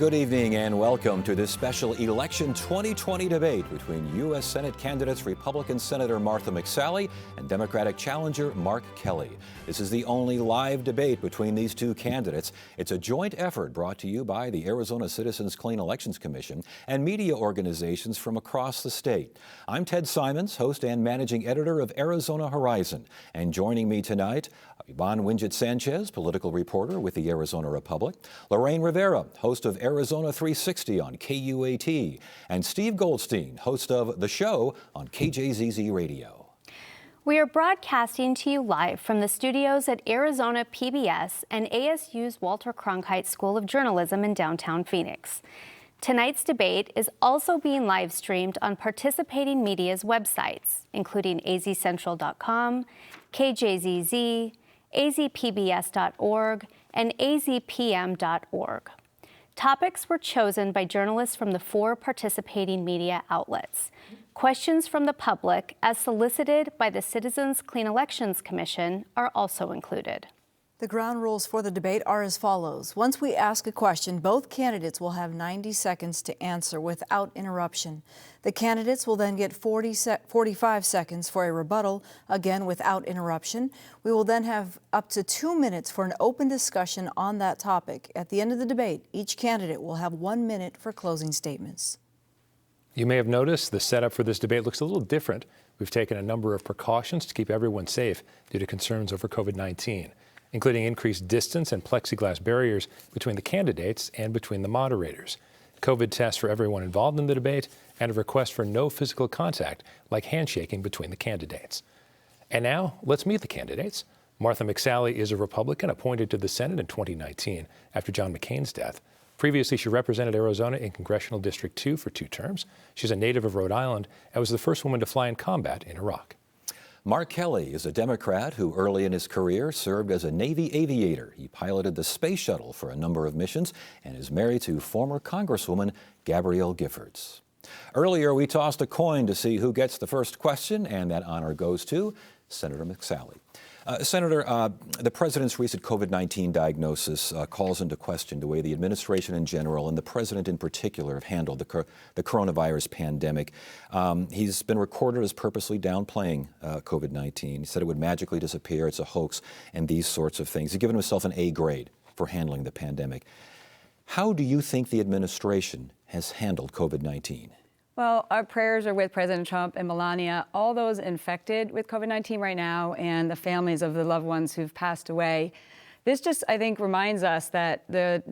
Good evening and welcome to this special election 2020 debate between U.S. Senate candidates Republican Senator Martha McSally and Democratic challenger Mark Kelly. This is the only live debate between these two candidates. It's a joint effort brought to you by the Arizona Citizens Clean Elections Commission and media organizations from across the state. I'm Ted Simons, host and managing editor of Arizona Horizon. And joining me tonight, Yvonne Wingett-Sanchez, political reporter with the Arizona Republic, Lorraine Rivera, host of Arizona 360 on KUAT, and Steve Goldstein, host of The Show on KJZZ Radio. We are broadcasting to you live from the studios at Arizona PBS and ASU's Walter Cronkite School of Journalism in downtown Phoenix. Tonight's debate is also being live streamed on participating media's websites, including azcentral.com, KJZZ, azpbs.org, and azpm.org. Topics were chosen by journalists from the 4 participating media outlets. Questions from the public, as solicited by the Citizens Clean Elections Commission, are also included. The ground rules for the debate are as follows. Once we ask a question, both candidates will have 90 seconds to answer without interruption. The candidates will then get 45 seconds for a rebuttal, again without interruption. We will then have up to 2 minutes for an open discussion on that topic. At the end of the debate, each candidate will have 1 minute for closing statements. You may have noticed the setup for this debate looks a little different. We've taken a number of precautions to keep everyone safe due to concerns over COVID-19. Including increased distance and plexiglass barriers between the candidates and between the moderators, COVID tests for everyone involved in the debate, and a request for no physical contact, like handshaking between the candidates. And now, let's meet the candidates. Martha McSally is a Republican appointed to the Senate in 2019 after John McCain's death. Previously, she represented Arizona in Congressional District 2 for 2 terms. She's a native of Rhode Island and was the first woman to fly in combat in Iraq. Mark Kelly is a Democrat who early in his career served as a Navy aviator. He piloted the space shuttle for a number of missions and is married to former Congresswoman Gabrielle Giffords. Earlier, we tossed a coin to see who gets the first question, and that honor goes to Senator McSally. Senator, the president's recent COVID-19 diagnosis calls into question the way the administration in general and the president in particular have handled the coronavirus pandemic. He's been recorded as purposely downplaying COVID-19. He said it would magically disappear, it's a hoax, and these sorts of things. He's given himself an A grade for handling the pandemic. How do you think the administration has handled COVID-19? Well, our prayers are with President Trump and Melania, all those infected with COVID-19 right now, and the families of the loved ones who've passed away. This just, I think, reminds us that the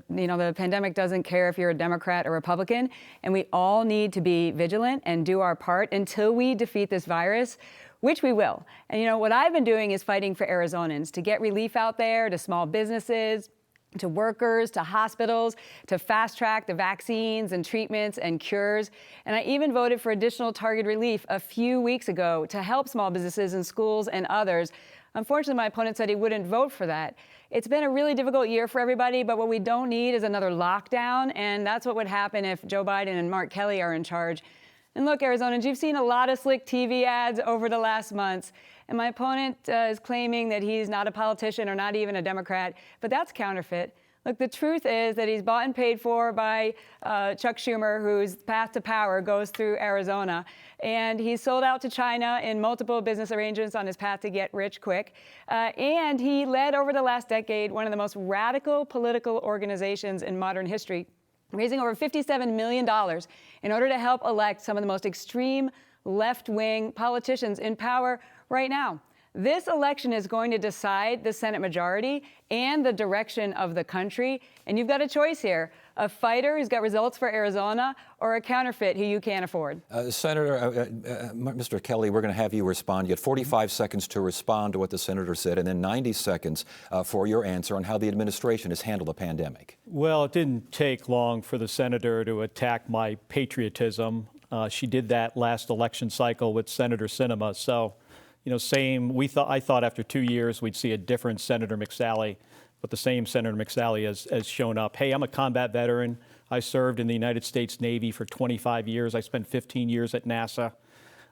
pandemic doesn't care if you're a Democrat or Republican, and we all need to be vigilant and do our part until we defeat this virus, which we will. And what I've been doing is fighting for Arizonans to get relief out there to small businesses, to workers, to hospitals, to fast-track the vaccines and treatments and cures. And I even voted for additional target relief a few weeks ago to help small businesses and schools and others. Unfortunately, my opponent said he wouldn't vote for that. It's been a really difficult year for everybody, but what we don't need is another lockdown, and that's what would happen if Joe Biden and Mark Kelly are in charge. And look, Arizonans, you've seen a lot of slick TV ads over the last months. And my opponent is claiming that he's not a politician or not even a Democrat, but that's counterfeit. Look, the truth is that he's bought and paid for by Chuck Schumer, whose path to power goes through Arizona. And he's sold out to China in multiple business arrangements on his path to get rich quick. And he led over the last decade one of the most radical political organizations in modern history, raising over $57 million in order to help elect some of the most extreme left-wing politicians in power right now. This election is going to decide the Senate majority and the direction of the country. And you've got a choice here, a fighter who's got results for Arizona or a counterfeit who you can't afford. Senator, Mr. Kelly, we're going to have you respond. You had 45 seconds to respond to what the senator said, and then 90 seconds for your answer on how the administration has handled the pandemic. Well, it didn't take long for the senator to attack my patriotism. She did that last election cycle with Senator Sinema. So, I thought after 2 years we'd see a different Senator McSally, but the same Senator McSally has shown up. Hey, I'm a combat veteran. I served in the United States Navy for 25 years. I spent 15 years at NASA.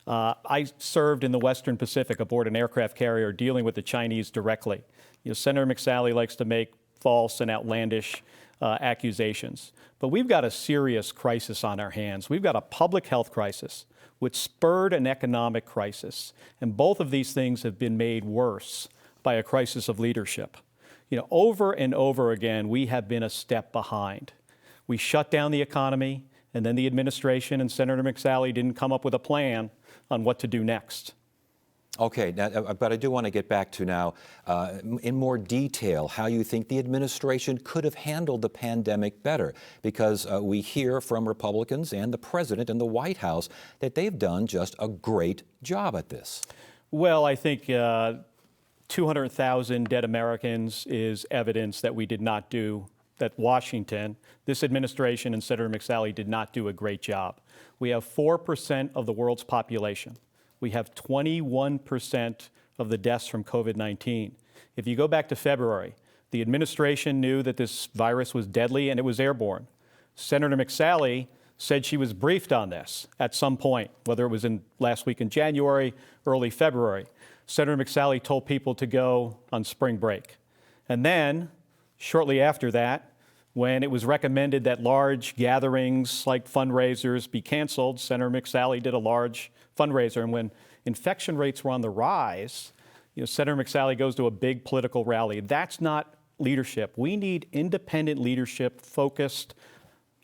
I served in the Western Pacific aboard an aircraft carrier dealing with the Chinese directly. Senator McSally likes to make false and outlandish accusations. But we've got a serious crisis on our hands. We've got a public health crisis, which spurred an economic crisis. And both of these things have been made worse by a crisis of leadership. Over and over again, we have been a step behind. We shut down the economy, and then the administration and Senator McSally didn't come up with a plan on what to do next. Okay, now, but I do want to get back to now, in more detail, how you think the administration could have handled the pandemic better, because we hear from Republicans and the president and the White House that they've done just a great job at this. Well, I think 200,000 dead Americans is evidence that we did not do, that Washington, this administration and Senator McSally did not do a great job. We have 4% of the world's population. We have 21% of the deaths from COVID-19. If you go back to February, the administration knew that this virus was deadly and it was airborne. Senator McSally said she was briefed on this at some point, whether it was in last week in January, early February. Senator McSally told people to go on spring break. And then, shortly after that, when it was recommended that large gatherings like fundraisers be canceled, Senator McSally did a large fundraiser. And when infection rates were on the rise, Senator McSally goes to a big political rally. That's not leadership. We need independent leadership focused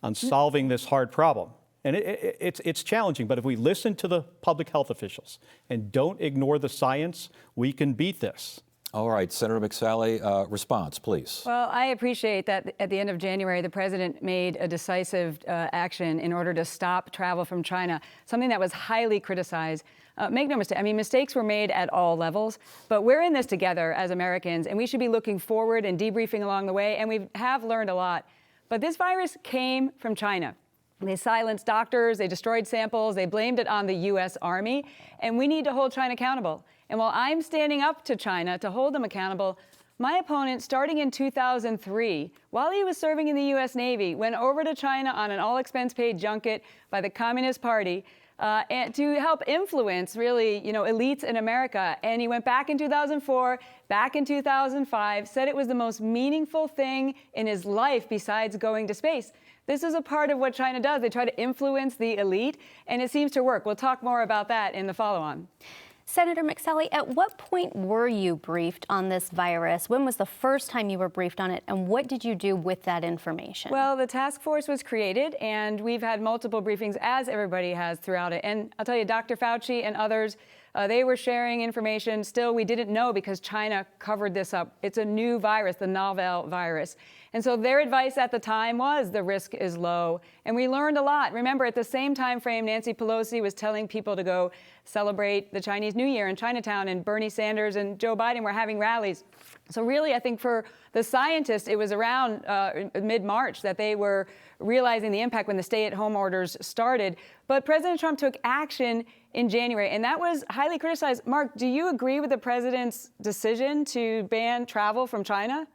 on solving this hard problem. And it's challenging, but if we listen to the public health officials and don't ignore the science, we can beat this. All right, Senator McSally, response, please. Well, I appreciate that at the end of January, the president made a decisive action in order to stop travel from China, something that was highly criticized. Make no mistake, mistakes were made at all levels, but we're in this together as Americans, and we should be looking forward and debriefing along the way, and we have learned a lot. But this virus came from China. They silenced doctors, they destroyed samples, they blamed it on the U.S. Army, and we need to hold China accountable. And while I'm standing up to China to hold them accountable, my opponent, starting in 2003, while he was serving in the U.S. Navy, went over to China on an all-expense-paid junket by the Communist Party and to help influence, really, elites in America. And he went back in 2004, back in 2005, said it was the most meaningful thing in his life besides going to space. This is a part of what China does. They try to influence the elite, and it seems to work. We'll talk more about that in the follow-on. Senator McSally, at what point were you briefed on this virus? When was the first time you were briefed on it, and what did you do with that information? Well, the task force was created, and we've had multiple briefings, as everybody has throughout it. And I'll tell you, Dr. Fauci and others, they were sharing information. Still, we didn't know because China covered this up. It's a new virus, the novel virus. And so their advice at the time was the risk is low. And we learned a lot. Remember, at the same time frame, Nancy Pelosi was telling people to go celebrate the Chinese New Year in Chinatown, and Bernie Sanders and Joe Biden were having rallies. So really, I think for the scientists, it was around mid-March that they were realizing the impact when the stay-at-home orders started. But President Trump took action in January, and that was highly criticized. Mark, do you agree with the president's decision to ban travel from China?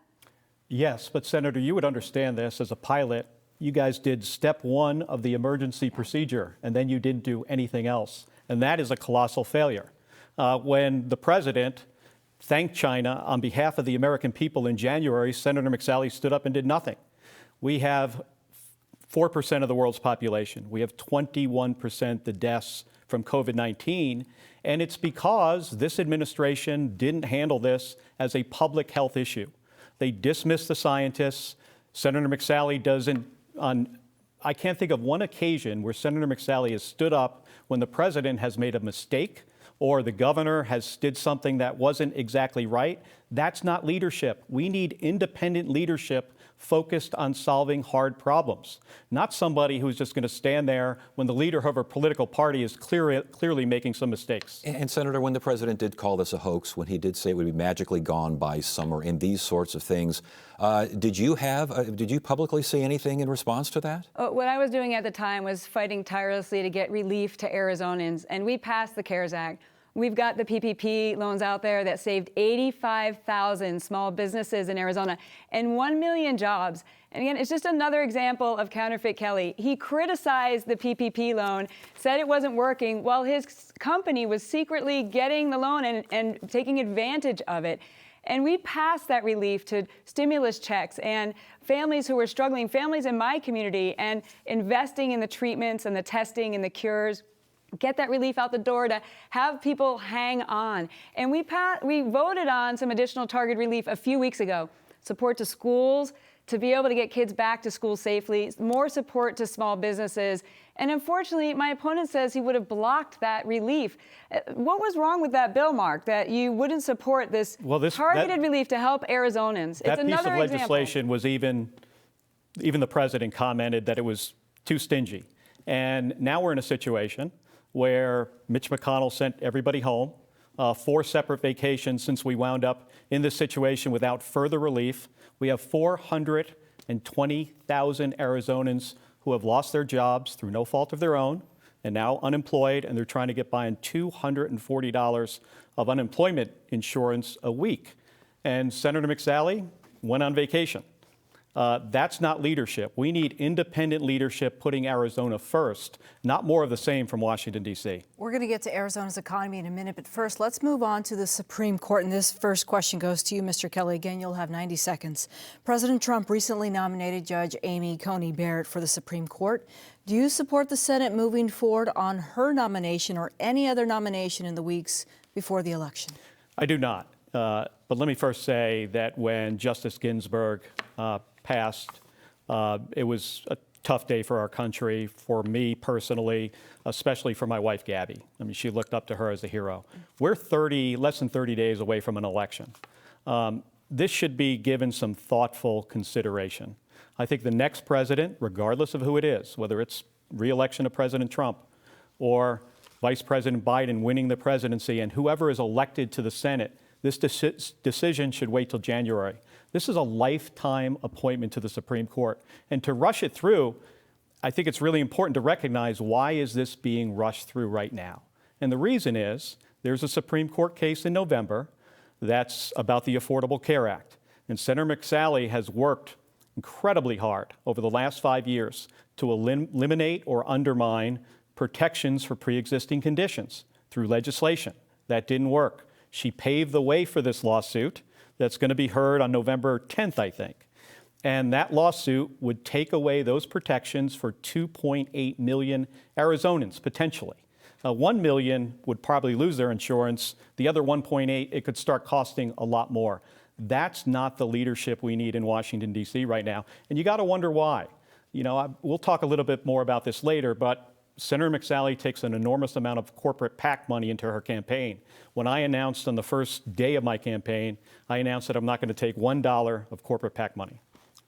Yes, but Senator, you would understand this as a pilot. You guys did step one of the emergency procedure, and then you didn't do anything else. And that is a colossal failure. When the president thanked China on behalf of the American people in January, Senator McSally stood up and did nothing. We have 4% of the world's population. We have 21% the deaths from COVID-19, and it's because this administration didn't handle this as a public health issue. They dismiss the scientists. Senator McSally doesn't, I can't think of one occasion where Senator McSally has stood up when the president has made a mistake or the governor did something that wasn't exactly right. That's not leadership. We need independent leadership focused on solving hard problems, not somebody who's just going to stand there when the leader of a political party is clearly making some mistakes. And Senator, when the president did call this a hoax, when he did say it would be magically gone by summer and these sorts of things, did you publicly say anything in response to that? What I was doing at the time was fighting tirelessly to get relief to Arizonans, and we passed the CARES Act. We've got the PPP loans out there that saved 85,000 small businesses in Arizona and 1 million jobs. And again, it's just another example of Counterfeit Kelly. He criticized the PPP loan, said it wasn't working, while his company was secretly getting the loan and taking advantage of it. And we passed that relief to stimulus checks and families who are struggling, families in my community, and investing in the treatments and the testing and the cures. Get that relief out the door to have people hang on. And we voted on some additional target relief a few weeks ago. Support to schools, to be able to get kids back to school safely, more support to small businesses. And unfortunately, my opponent says he would have blocked that relief. What was wrong with that bill, Mark, that you wouldn't support this targeted relief to help Arizonans? That piece of legislation was even the president commented that it was too stingy. And now we're in a situation where Mitch McConnell sent everybody home, 4 separate vacations since we wound up in this situation without further relief. We have 420,000 Arizonans who have lost their jobs through no fault of their own and now unemployed, and they're trying to get by on $240 of unemployment insurance a week. And Senator McSally went on vacation. That's not leadership. We need independent leadership putting Arizona first, not more of the same from Washington, D.C. We're going to get to Arizona's economy in a minute, but first, let's move on to the Supreme Court. And this first question goes to you, Mr. Kelly. Again, you'll have 90 seconds. President Trump recently nominated Judge Amy Coney Barrett for the Supreme Court. Do you support the Senate moving forward on her nomination or any other nomination in the weeks before the election? I do not. But let me first say that when Justice Ginsburg passed, it was a tough day for our country, for me personally, especially for my wife, Gabby. I mean, she looked up to her as a hero. We're less than 30 days away from an election. This should be given some thoughtful consideration. I think the next president, regardless of who it is, whether it's re-election of President Trump or Vice President Biden winning the presidency and whoever is elected to the Senate, this decision should wait till January. This is a lifetime appointment to the Supreme Court. And to rush it through, I think it's really important to recognize why is this being rushed through right now. And the reason is there's a Supreme Court case in November that's about the Affordable Care Act. And Senator McSally has worked incredibly hard over the last 5 years to eliminate or undermine protections for pre-existing conditions through legislation. That didn't work. She paved the way for this lawsuit that's going to be heard on November 10th, I think. And that lawsuit would take away those protections for 2.8 million Arizonans, potentially. 1 million would probably lose their insurance. The other 1.8, it could start costing a lot more. That's not the leadership we need in Washington, D.C. right now. And you got to wonder why. You know, we'll talk a little bit more about this later, but Senator McSally takes an enormous amount of corporate PAC money into her campaign. When I announced on the first day of my campaign, I announced that I'm not going to take $1 of corporate PAC money.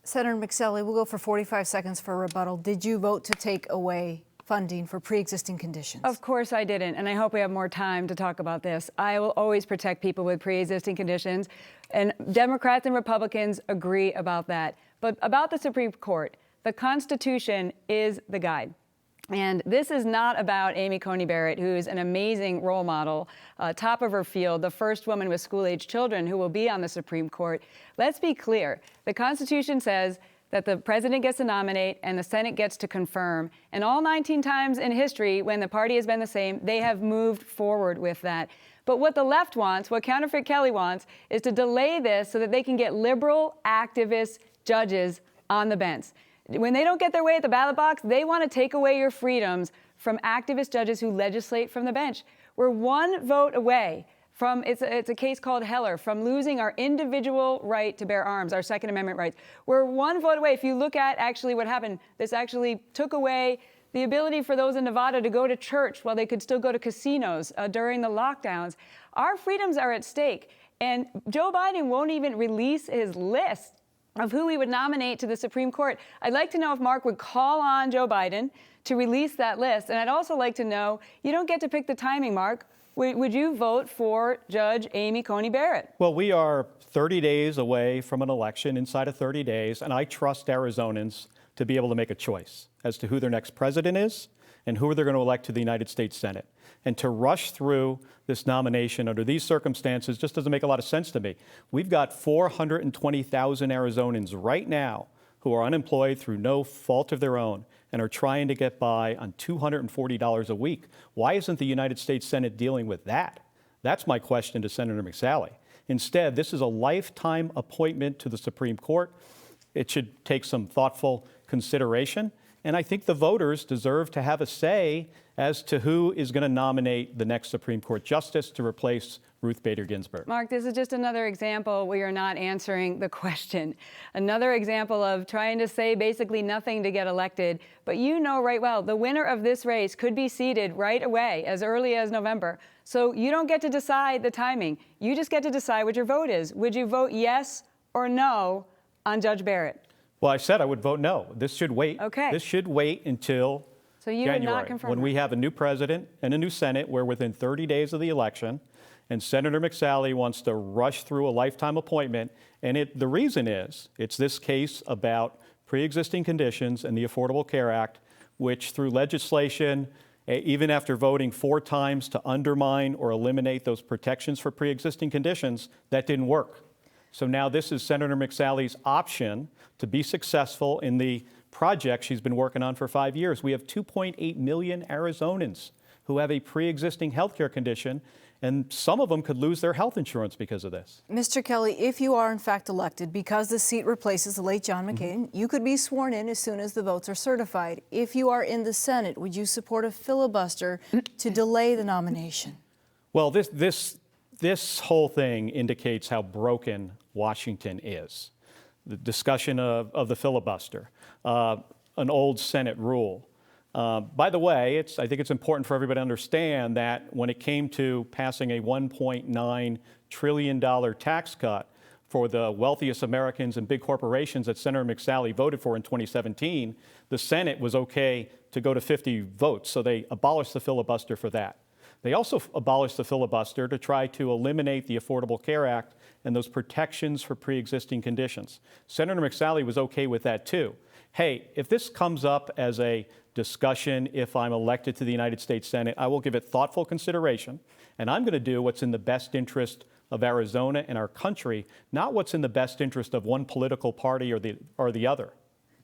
Senator McSally, we'll go for 45 seconds for a rebuttal. Did you vote to take away funding for pre-existing conditions? Of course I didn't, and I hope we have more time to talk about this. I will always protect people with pre-existing conditions, and Democrats and Republicans agree about that. But about the Supreme Court, the Constitution is the guide. And this is not about Amy Coney Barrett, who is an amazing role model, top of her field, the first woman with school-age children who will be on the Supreme Court. Let's be clear. The Constitution says that the president gets to nominate and the Senate gets to confirm. And all 19 times in history, when the party has been the same, they have moved forward with that. But what the left wants, what Counterfeit Kelly wants, is to delay this so that they can get liberal activist judges on the bench. When they don't get their way at the ballot box, they want to take away your freedoms from activist judges who legislate from the bench. We're one vote away from, it's a case called Heller, from losing our individual right to bear arms, our Second Amendment rights. We're one vote away. If you look at actually what happened, this actually took away the ability for those in Nevada to go to church while they could still go to casinos during the lockdowns. Our freedoms are at stake. And Joe Biden won't even release his list of who he would nominate to the Supreme Court. I'd like to know if Mark would call on Joe Biden to release that list. And I'd also like to know, you don't get to pick the timing, Mark. Would you vote for Judge Amy Coney Barrett? Well, we are 30 days away from an election, inside of 30 days, and I trust Arizonans to be able to make a choice as to who their next president is and who they're going to elect to the United States Senate. And to rush through this nomination under these circumstances just doesn't make a lot of sense to me. We've got 420,000 Arizonans right now who are unemployed through no fault of their own and are trying to get by on $240 a week. Why isn't the United States Senate dealing with that? That's my question to Senator McSally. Instead, this is a lifetime appointment to the Supreme Court. It should take some thoughtful consideration. And I think the voters deserve to have a say as to who is going to nominate the next Supreme Court justice to replace Ruth Bader Ginsburg. Mark, this is just another example where you're not answering the question. Another example of trying to say basically nothing to get elected. But you know right well, the winner of this race could be seated right away, as early as November. So you don't get to decide the timing. You just get to decide what your vote is. Would you vote yes or no on Judge Barrett? Well, I said I would vote no. This should wait. Okay. This should wait until So you would January, not confirm when that? we have a new president and a new Senate. We're within 30 days of the election, and Senator McSally wants to rush through a lifetime appointment. And the reason is, it's this case about pre-existing conditions and the Affordable Care Act, which through legislation, even after voting 4 times to undermine or eliminate those protections for pre-existing conditions, that didn't work. So now this is Senator McSally's option to be successful in the project she's been working on for 5 years. We have 2.8 million Arizonans who have a pre-existing health care condition, and some of them could lose their health insurance because of this. Mr. Kelly, if you are in fact elected, because the seat replaces the late John McCain, you could be sworn in as soon as the votes are certified. If you are in the Senate, would you support a filibuster to delay the nomination? Well, this whole thing indicates how broken Washington is. The discussion of the filibuster, an old Senate rule. By the way, I think it's important for everybody to understand that when it came to passing a $1.9 trillion tax cut for the wealthiest Americans and big corporations that Senator McSally voted for in 2017, the Senate was okay to go to 50 votes, so they abolished the filibuster for that. They also abolished the filibuster to try to eliminate the Affordable Care Act and those protections for pre-existing conditions. Senator McSally was okay with that too. Hey, if this comes up as a discussion, if I'm elected to the United States Senate, I will give it thoughtful consideration, and I'm going to do what's in the best interest of Arizona and our country, not what's in the best interest of one political party or the other.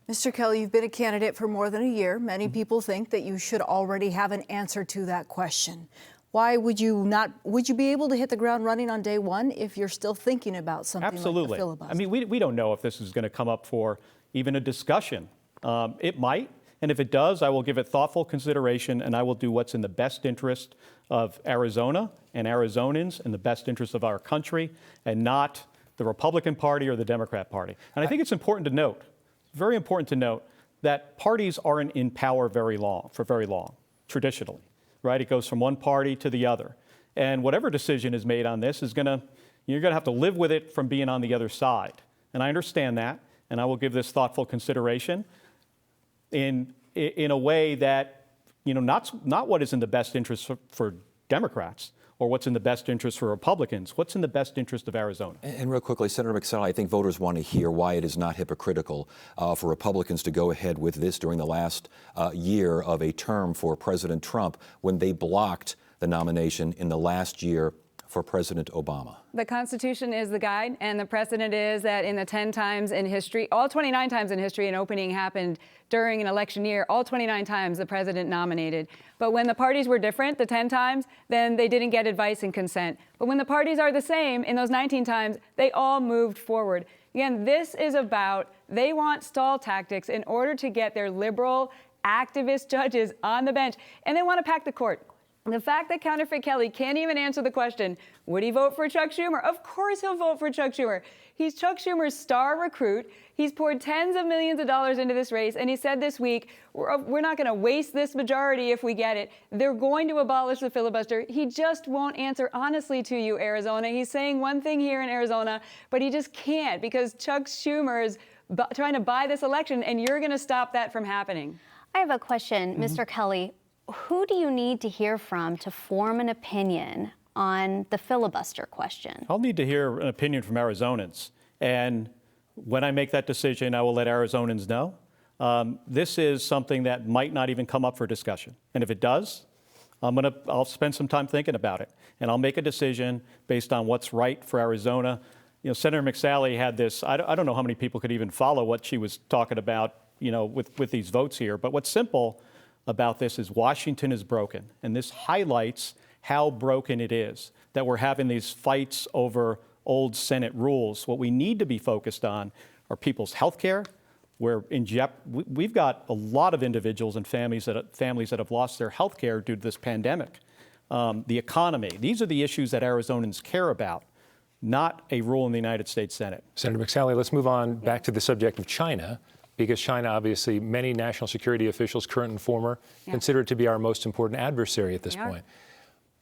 Mr. Kelly, you've been a candidate for more than a year. Many people think that you should already have an answer to that question. Why would you not? Would you be able to hit the ground running on day one if you're still thinking about something Absolutely. like the filibuster? I mean, we don't know if this is going to come up for even a discussion. It might, and if it does, I will give it thoughtful consideration, and I will do what's in the best interest of Arizona and Arizonans and the best interest of our country, and not the Republican Party or the Democrat Party. And I think it's important to note, very important to note, that parties aren't in power for very long, traditionally, right? It goes from one party to the other. And whatever decision is made on this you're going to have to live with it from being on the other side. And I understand that, and I will give this thoughtful consideration in a way that, not what is in the best interest for Democrats or what's in the best interest for Republicans, what's in the best interest of Arizona. And real quickly, Senator McSally, I think voters want to hear why it is not hypocritical for Republicans to go ahead with this during the last year of a term for President Trump when they blocked the nomination in the last year for President Obama. The Constitution is the guide, and the precedent is that in the 10 times in history, all 29 times in history, an opening happened during an election year. All 29 times the president nominated. But when the parties were different, the 10 times, then they didn't get advice and consent. But when the parties are the same, in those 19 times, they all moved forward. Again, this is about, they want stall tactics in order to get their liberal activist judges on the bench, and they want to pack the court. The fact that Counterfeit Kelly can't even answer the question, would he vote for Chuck Schumer? Of course he'll vote for Chuck Schumer. He's Chuck Schumer's star recruit. He's poured tens of millions of dollars into this race, and he said this week, we're not going to waste this majority if we get it. They're going to abolish the filibuster. He just won't answer honestly to you, Arizona. He's saying one thing here in Arizona, but he just can't because Chuck Schumer is trying to buy this election, and you're going to stop that from happening. I have a question, Mr. Kelly. Who do you need to hear from to form an opinion on the filibuster question? I'll need to hear an opinion from Arizonans. And when I make that decision, I will let Arizonans know. This is something that might not even come up for discussion. And if it does, I'll spend some time thinking about it. And I'll make a decision based on what's right for Arizona. Senator McSally had this, I don't know how many people could even follow what she was talking about, with these votes here. But what's simple about this is Washington is broken. And this highlights how broken it is that we're having these fights over old Senate rules. What we need to be focused on are people's health care. We've got a lot of individuals and families that have lost their health care due to this pandemic. The economy. These are the issues that Arizonans care about, not a rule in the United States Senate. Senator McSally, let's move on back to the subject of China, because China, obviously, many national security officials, current and former, consider it to be our most important adversary at this point.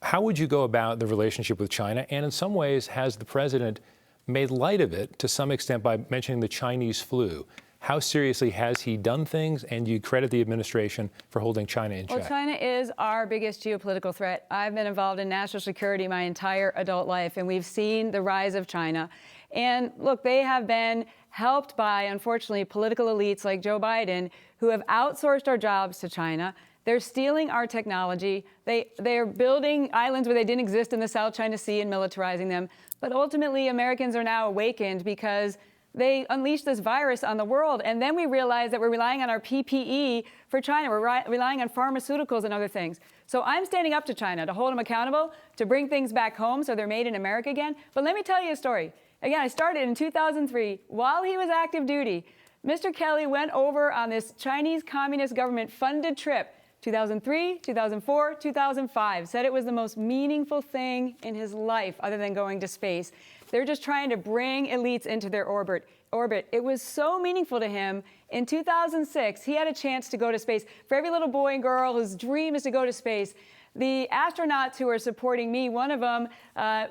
How would you go about the relationship with China? And in some ways, has the president made light of it to some extent by mentioning the Chinese flu? How seriously has he done things, and do you credit the administration for holding China in check? Well, China is our biggest geopolitical threat. I've been involved in national security my entire adult life, and we've seen the rise of China. And look, they have been helped by, unfortunately, political elites like Joe Biden, who have outsourced our jobs to China. They're stealing our technology. They're building islands where they didn't exist in the South China Sea and militarizing them. But ultimately, Americans are now awakened because they unleashed this virus on the world. And then we realized that we're relying on our PPE for China. We're relying on pharmaceuticals and other things. So I'm standing up to China to hold them accountable, to bring things back home so they're made in America again. But let me tell you a story. Again, I started in 2003. While he was active duty, Mr. Kelly went over on this Chinese Communist government funded trip, 2003, 2004, 2005, said it was the most meaningful thing in his life other than going to space. They're just trying to bring elites into their orbit. It was so meaningful to him. In 2006, he had a chance to go to space. For every little boy and girl whose dream is to go to space, the astronauts who are supporting me, one of them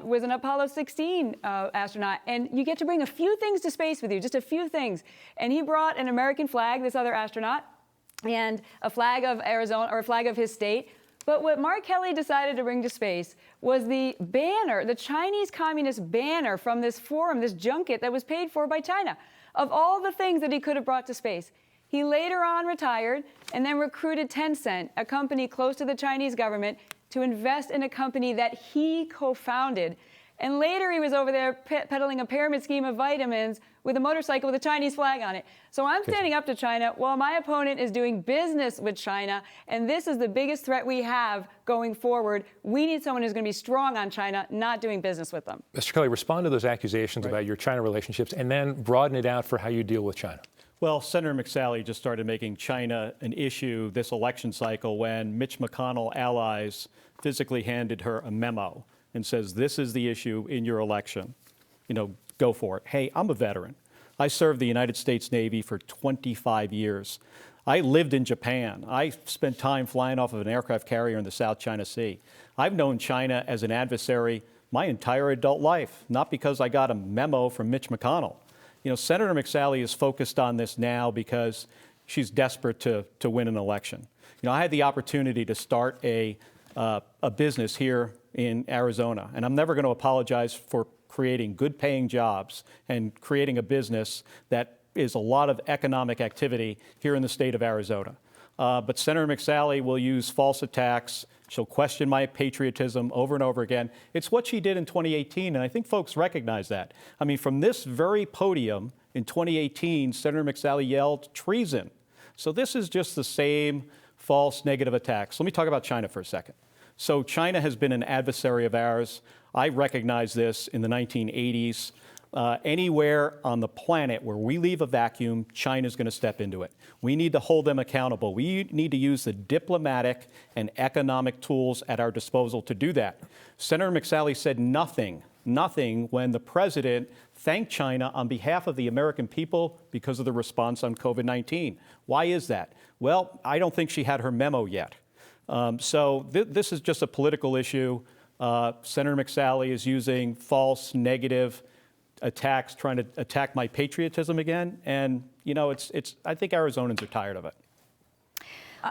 was an Apollo 16 astronaut. And you get to bring a few things to space with you, just a few things. And he brought an American flag, this other astronaut, and a flag of Arizona, or a flag of his state. But what Mark Kelly decided to bring to space was the banner, the Chinese Communist banner from this forum, this junket that was paid for by China, of all the things that he could have brought to space. He later on retired and then recruited Tencent, a company close to the Chinese government, to invest in a company that he co-founded. And later he was over there peddling a pyramid scheme of vitamins with a motorcycle with a Chinese flag on it. So I'm standing up to China while my opponent is doing business with China. And this is the biggest threat we have going forward. We need someone who's going to be strong on China, not doing business with them. Mr. Kelly, respond to those accusations about your China relationships and then broaden it out for how you deal with China. Well, Senator McSally just started making China an issue this election cycle when Mitch McConnell allies physically handed her a memo and says, this is the issue in your election. Go for it. Hey, I'm a veteran. I served the United States Navy for 25 years. I lived in Japan. I spent time flying off of an aircraft carrier in the South China Sea. I've known China as an adversary my entire adult life, not because I got a memo from Mitch McConnell. Senator McSally is focused on this now because she's desperate to win an election. I had the opportunity to start a business here in Arizona, and I'm never going to apologize for creating good-paying jobs and creating a business that is a lot of economic activity here in the state of Arizona. But Senator McSally will use false attacks. She'll question my patriotism over and over again. It's what she did in 2018, and I think folks recognize that. I mean, from this very podium in 2018, Senator McSally yelled treason. So this is just the same false negative attacks. Let me talk about China for a second. So China has been an adversary of ours. I recognized this in the 1980s. Anywhere on the planet where we leave a vacuum, China's going to step into it. We need to hold them accountable. We need to use the diplomatic and economic tools at our disposal to do that. Senator McSally said nothing when the president thanked China on behalf of the American people because of the response on COVID-19. Why is that? Well, I don't think she had her memo yet. So this is just a political issue. Senator McSally is using false, negative attacks, trying to attack my patriotism again. And, I think Arizonans are tired of it.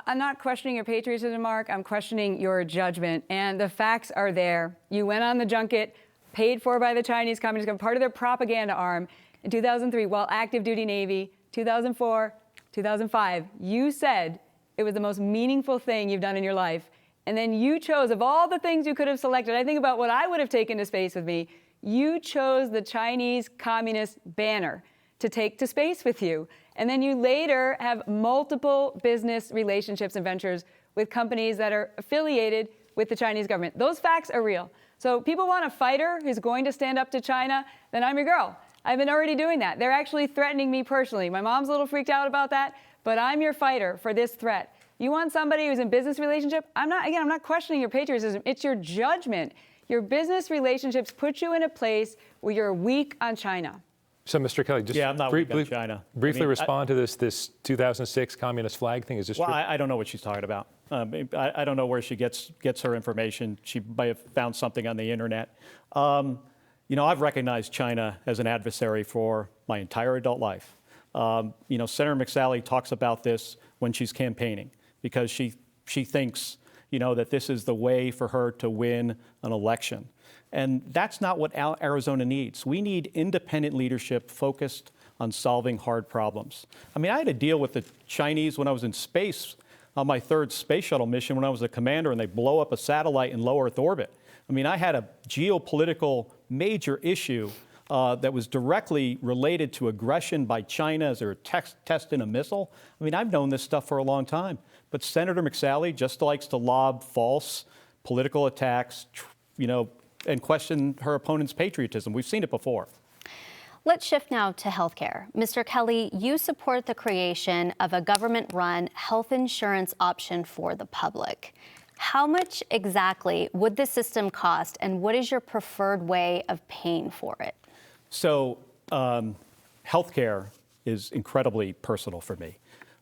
I'm not questioning your patriotism, Mark. I'm questioning your judgment. And the facts are there. You went on the junket, paid for by the Chinese Communist government, part of their propaganda arm. In 2003, while active duty Navy, 2004, 2005, you said it was the most meaningful thing you've done in your life. And then you chose, of all the things you could have selected, I think about what I would have taken to space with me, you chose the Chinese Communist banner to take to space with you. And then you later have multiple business relationships and ventures with companies that are affiliated with the Chinese government. Those facts are real. So people want a fighter who's going to stand up to China, then I'm your girl. I've been already doing that. They're actually threatening me personally. My mom's a little freaked out about that, but I'm your fighter for this threat. You want somebody who's in business relationship? I'm not questioning your patriotism. It's your judgment. Your business relationships put you in a place where you're weak on China. So, Mr. Kelly, just I'm not weak on China. Briefly respond to this 2006 communist flag thing. Is this Well, true? I don't know what she's talking about. I don't know where she gets her information. She might have found something on the internet. I've recognized China as an adversary for my entire adult life. Senator McSally talks about this when she's campaigning because she thinks, that this is the way for her to win an election. And that's not what Arizona needs. We need independent leadership focused on solving hard problems. I had to deal with the Chinese when I was in space on my third space shuttle mission when I was a commander, and they blow up a satellite in low Earth orbit. I had a geopolitical major issue that was directly related to aggression by China as they're testing a missile. I've known this stuff for a long time. But Senator McSally just likes to lob false political attacks, and question her opponent's patriotism. We've seen it before. Let's shift now to healthcare. Mr. Kelly, you support the creation of a government-run health insurance option for the public. How much exactly would this system cost, and what is your preferred way of paying for it? So, healthcare is incredibly personal for me.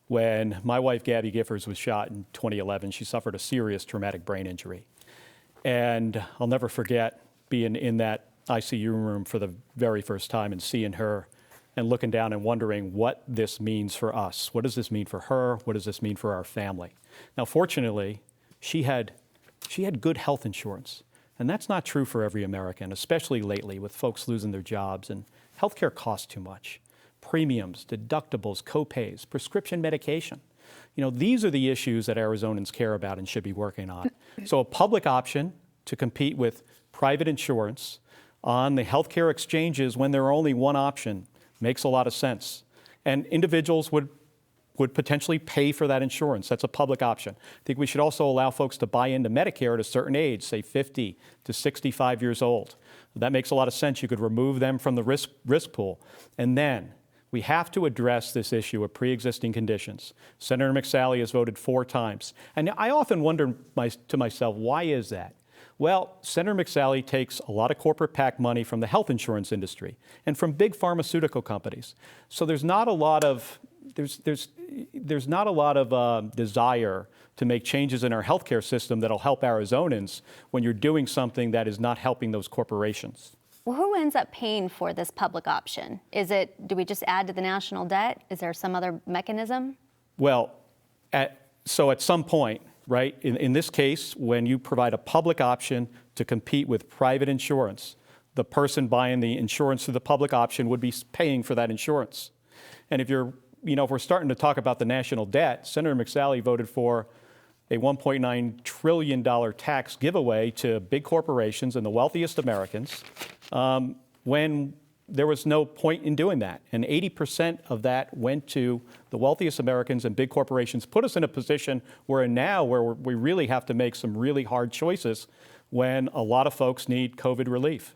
When my wife, Gabby Giffords, was shot in 2011, she suffered a serious traumatic brain injury. And I'll never forget being in that ICU room for the very first time and seeing her and looking down and wondering what this means for us. What does this mean for her? What does this mean for our family? Now, fortunately, she had good health insurance. And that's not true for every American, especially lately with folks losing their jobs. And healthcare costs too much. Premiums, deductibles, copays, prescription medication. These are the issues that Arizonans care about and should be working on. So a public option to compete with private insurance on the healthcare exchanges when there are only one option makes a lot of sense. And individuals would potentially pay for that insurance. That's a public option. I think we should also allow folks to buy into Medicare at a certain age, say 50 to 65 years old. That makes a lot of sense. You could remove them from the risk pool. And then we have to address this issue of pre-existing conditions. Senator McSally has voted 4 times. And I often wonder to myself, why is that? Well, Senator McSally takes a lot of corporate PAC money from the health insurance industry and from big pharmaceutical companies. So there's not a lot of desire to make changes in our healthcare system that'll help Arizonans when you're doing something that is not helping those corporations. Well, who ends up paying for this public option? Do we just add to the national debt? Is there some other mechanism? Well, at some point, right, in this case, when you provide a public option to compete with private insurance, the person buying the insurance through the public option would be paying for that insurance. And if we're starting to talk about the national debt, Senator McSally voted for a $1.9 trillion tax giveaway to big corporations and the wealthiest Americans when there was no point in doing that. And 80% of that went to the wealthiest Americans and big corporations, put us in a position where we really have to make some really hard choices when a lot of folks need COVID relief.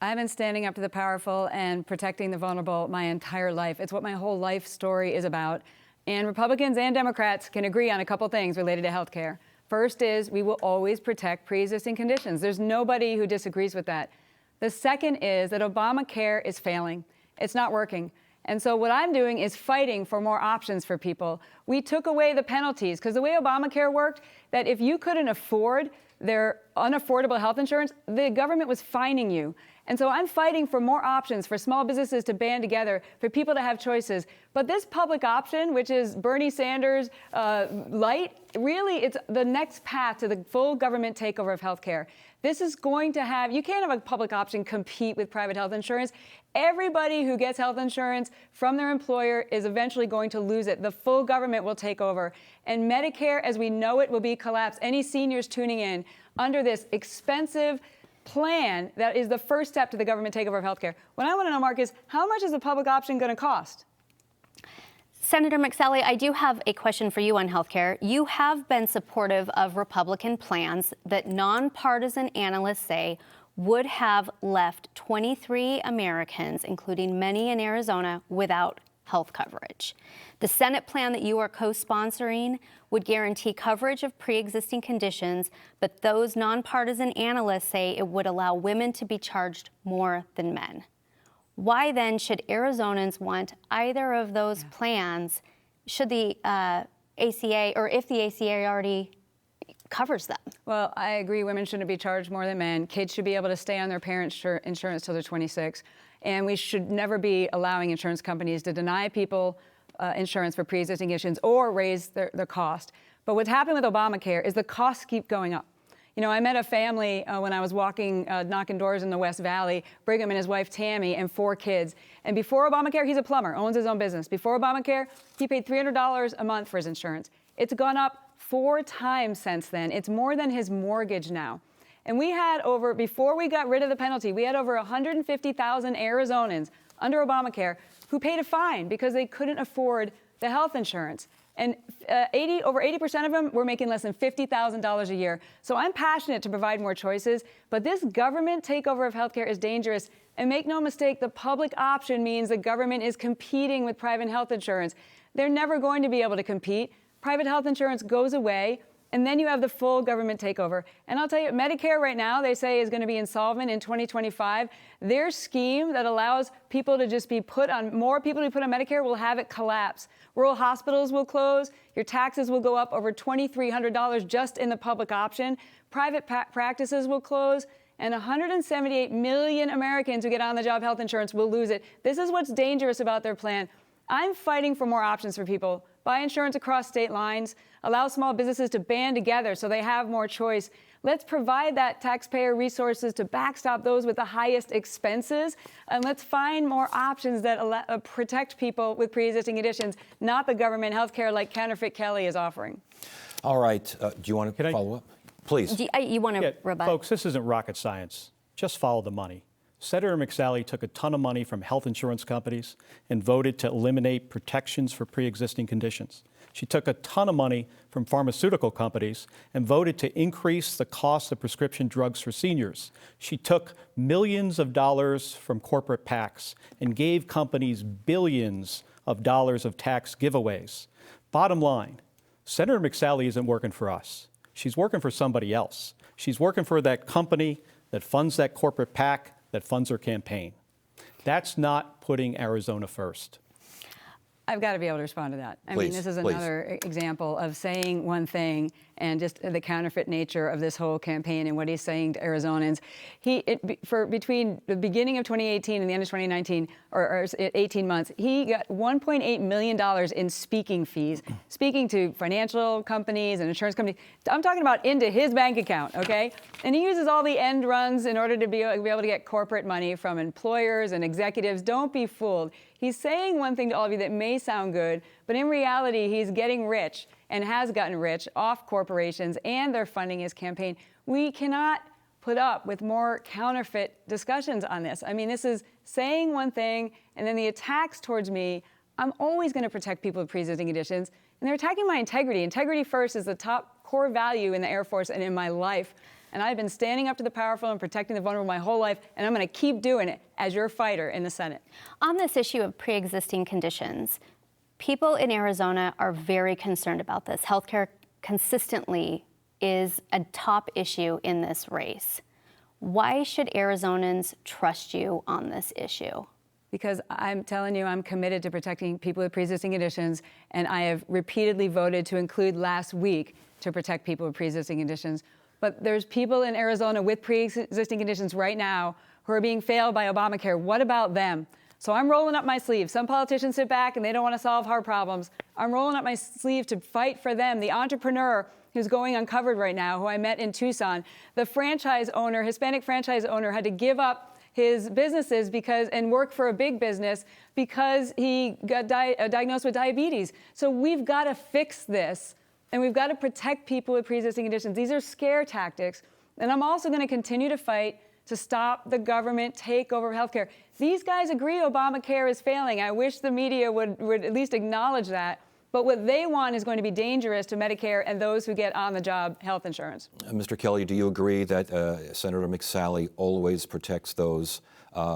I've been standing up to the powerful and protecting the vulnerable my entire life. It's what my whole life story is about. And Republicans and Democrats can agree on a couple things related to health care. First is we will always protect pre-existing conditions. There's nobody who disagrees with that. The second is that Obamacare is failing. It's not working. And so what I'm doing is fighting for more options for people. We took away the penalties because the way Obamacare worked, that if you couldn't afford their unaffordable health insurance, the government was fining you. And so I'm fighting for more options for small businesses to band together, for people to have choices. But this public option, which is Bernie Sanders light, really it's the next path to the full government takeover of healthcare. This is going to have, you can't have a public option compete with private health insurance. Everybody who gets health insurance from their employer is eventually going to lose it. The full government will take over. And Medicare, as we know it, will be collapsed. Any seniors tuning in under this expensive plan that is the first step to the government takeover of healthcare. What I want to know, Mark, is how much is the public option going to cost? Senator McSally, I do have a question for you on healthcare. You have been supportive of Republican plans that nonpartisan analysts say would have left 23 Americans, including many in Arizona, without health coverage. The Senate plan that you are co-sponsoring would guarantee coverage of pre-existing conditions, but those nonpartisan analysts say it would allow women to be charged more than men. Why then should Arizonans want either of those plans? Should the ACA, or if the ACA already covers them? Well, I agree women shouldn't be charged more than men. Kids should be able to stay on their parents' insurance till they're 26. And we should never be allowing insurance companies to deny people insurance for pre-existing conditions or raise the cost. But what's happened with Obamacare is the costs keep going up. You know, I met a family when I was walking, knocking doors in the West Valley, Brigham and his wife Tammy and 4 kids. And before Obamacare, he's a plumber, owns his own business. Before Obamacare, he paid $300 a month for his insurance. It's gone up 4 times since then. It's more than his mortgage now. And we had before we got rid of the penalty, we had over 150,000 Arizonans under Obamacare who paid a fine because they couldn't afford the health insurance. And over 80% of them were making less than $50,000 a year. So I'm passionate to provide more choices, but this government takeover of healthcare is dangerous. And make no mistake, the public option means the government is competing with private health insurance. They're never going to be able to compete. Private health insurance goes away, and then you have the full government takeover. And I'll tell you, Medicare right now, they say, is going to be insolvent in 2025. Their scheme that allows people to just be more people to be put on Medicare will have it collapse. Rural hospitals will close. Your taxes will go up over $2,300 just in the public option. Private practices will close. And 178 million Americans who get on-the-job health insurance will lose it. This is what's dangerous about their plan. I'm fighting for more options for people. Buy insurance across state lines. Allow small businesses to band together so they have more choice. Let's provide that taxpayer resources to backstop those with the highest expenses. And let's find more options that protect people with pre-existing conditions, not the government health care like Counterfeit Kelly is offering. All right. Do you want to follow up? Please. You want to rebut? Folks, this isn't rocket science. Just follow the money. Senator McSally took a ton of money from health insurance companies and voted to eliminate protections for pre-existing conditions. She took a ton of money from pharmaceutical companies and voted to increase the cost of prescription drugs for seniors. She took millions of dollars from corporate PACs and gave companies billions of dollars of tax giveaways. Bottom line, Senator McSally isn't working for us. She's working for somebody else. She's working for that company that funds that corporate PAC that funds her campaign. That's not putting Arizona first. I've got to be able to respond to that. I mean, this is another example of saying one thing and just the counterfeit nature of this whole campaign and what he's saying to Arizonans. Between the beginning of 2018 and the end of 2019, or 18 months, he got $1.8 million in speaking fees, speaking to financial companies and insurance companies. I'm talking about into his bank account, okay? And he uses all the end runs in order to be able to get corporate money from employers and executives. Don't be fooled. He's saying one thing to all of you that may sound good, but in reality, he's getting rich and has gotten rich off corporations, and they're funding his campaign. We cannot put up with more counterfeit discussions on this. I mean, this is saying one thing, and then the attacks towards me. I'm always going to protect people with pre-existing conditions, and they're attacking my integrity. Integrity first is the top core value in the Air Force and in my life. And I've been standing up to the powerful and protecting the vulnerable my whole life, and I'm going to keep doing it as your fighter in the Senate. On this issue of pre-existing conditions, people in Arizona are very concerned about this. Healthcare consistently is a top issue in this race. Why should Arizonans trust you on this issue? Because I'm telling you, I'm committed to protecting people with pre-existing conditions, and I have repeatedly voted to include last week to protect people with pre-existing conditions. But there's people in Arizona with pre-existing conditions right now who are being failed by Obamacare. What about them? So I'm rolling up my sleeves. Some politicians sit back and they don't want to solve hard problems. I'm rolling up my sleeve to fight for them. The entrepreneur who's going uncovered right now, who I met in Tucson, the franchise owner, Hispanic franchise owner, had to give up his businesses and work for a big business because he got diagnosed with diabetes. So we've got to fix this. And we've got to protect people with pre-existing conditions. These are scare tactics. And I'm also going to continue to fight to stop the government takeover of healthcare. These guys agree Obamacare is failing. I wish the media would at least acknowledge that. But what they want is going to be dangerous to Medicare and those who get on-the-job health insurance. Mr. Kelly, do you agree that Senator McSally always protects those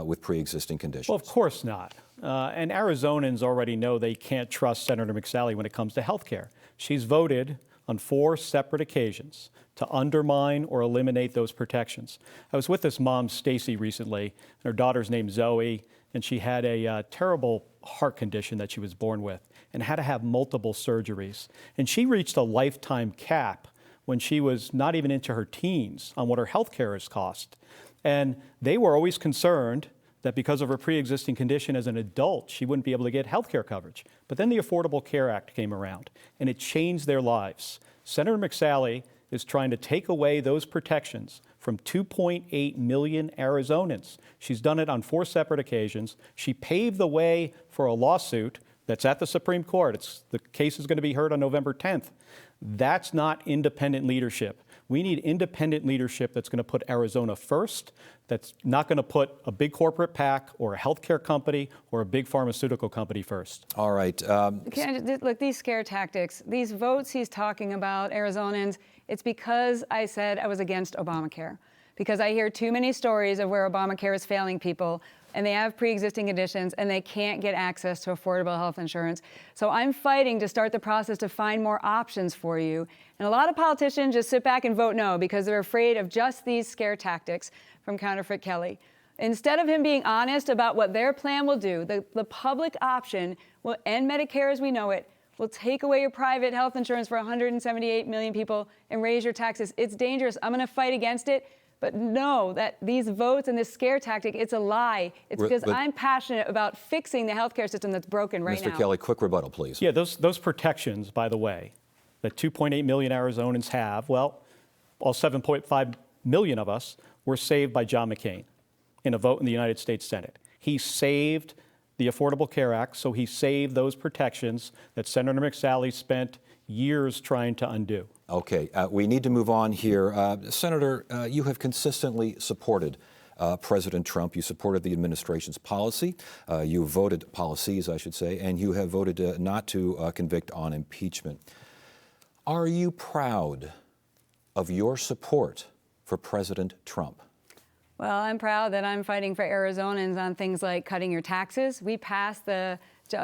with pre-existing conditions? Well, of course not. And Arizonans already know they can't trust Senator McSally when it comes to health care. She's voted on 4 separate occasions to undermine or eliminate those protections. I was with this mom, Stacy, recently, and her daughter's named Zoe, and she had a terrible heart condition that she was born with and had to have multiple surgeries. And she reached a lifetime cap when she was not even into her teens on what her health care has cost. And they were always concerned that because of her pre-existing condition as an adult, she wouldn't be able to get health care coverage. But then the Affordable Care Act came around, and it changed their lives. Senator McSally is trying to take away those protections from 2.8 million Arizonans. She's done it on 4 separate occasions. She paved the way for a lawsuit that's at the Supreme Court. The case is going to be heard on November 10th. That's not independent leadership. We need independent leadership that's going to put Arizona first, that's not going to put a big corporate PAC or a healthcare company or a big pharmaceutical company first. All right. Look, these scare tactics, these votes he's talking about, Arizonans, it's because I said I was against Obamacare. Because I hear too many stories of where Obamacare is failing people, and they have pre-existing conditions, and they can't get access to affordable health insurance. So I'm fighting to start the process to find more options for you. And a lot of politicians just sit back and vote no because they're afraid of just these scare tactics from Counterfeit Kelly. Instead of him being honest about what their plan will do, the public option will end Medicare as we know it, will take away your private health insurance for 178 million people, and raise your taxes. It's dangerous. I'm going to fight against it. But know that these votes and this scare tactic, it's a lie. It's because I'm passionate about fixing the healthcare system that's broken right now. Mr. Kelly, quick rebuttal, please. Yeah, those protections, by the way, that 2.8 million Arizonans have, well, all 7.5 million of us were saved by John McCain in a vote in the United States Senate. He saved the Affordable Care Act, so he saved those protections that Senator McSally spent years trying to undo. Okay, we need to move on here. Senator, you have consistently supported President Trump. You supported the administration's policy. You voted policies, I should say, and you have voted not to convict on impeachment. Are you proud of your support for President Trump? Well, I'm proud that I'm fighting for Arizonans on things like cutting your taxes. We passed the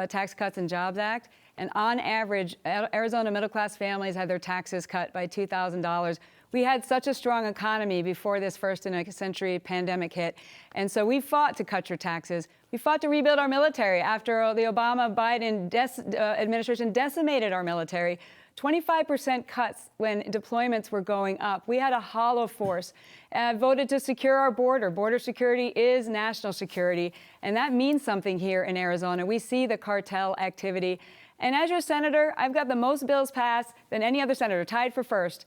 Tax Cuts and Jobs Act, and on average, Arizona middle-class families had their taxes cut by $2,000. We had such a strong economy before this first-in-a-century pandemic hit, and so we fought to cut your taxes. We fought to rebuild our military after the Obama-Biden administration decimated our military. 25% cuts when deployments were going up. We had a hollow force. Voted to secure our border. Border security is national security, and that means something here in Arizona. We see the cartel activity. And as your senator, I've got the most bills passed than any other senator, tied for first,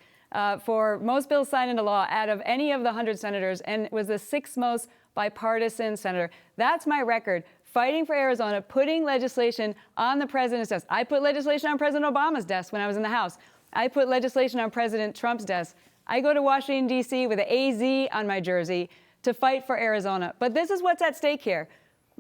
for most bills signed into law out of any of the 100 senators, and was the 6th most bipartisan senator. That's my record. Fighting for Arizona, putting legislation on the president's desk. I put legislation on President Obama's desk when I was in the House. I put legislation on President Trump's desk. I go to Washington, D.C. with an AZ on my jersey to fight for Arizona. But this is what's at stake here.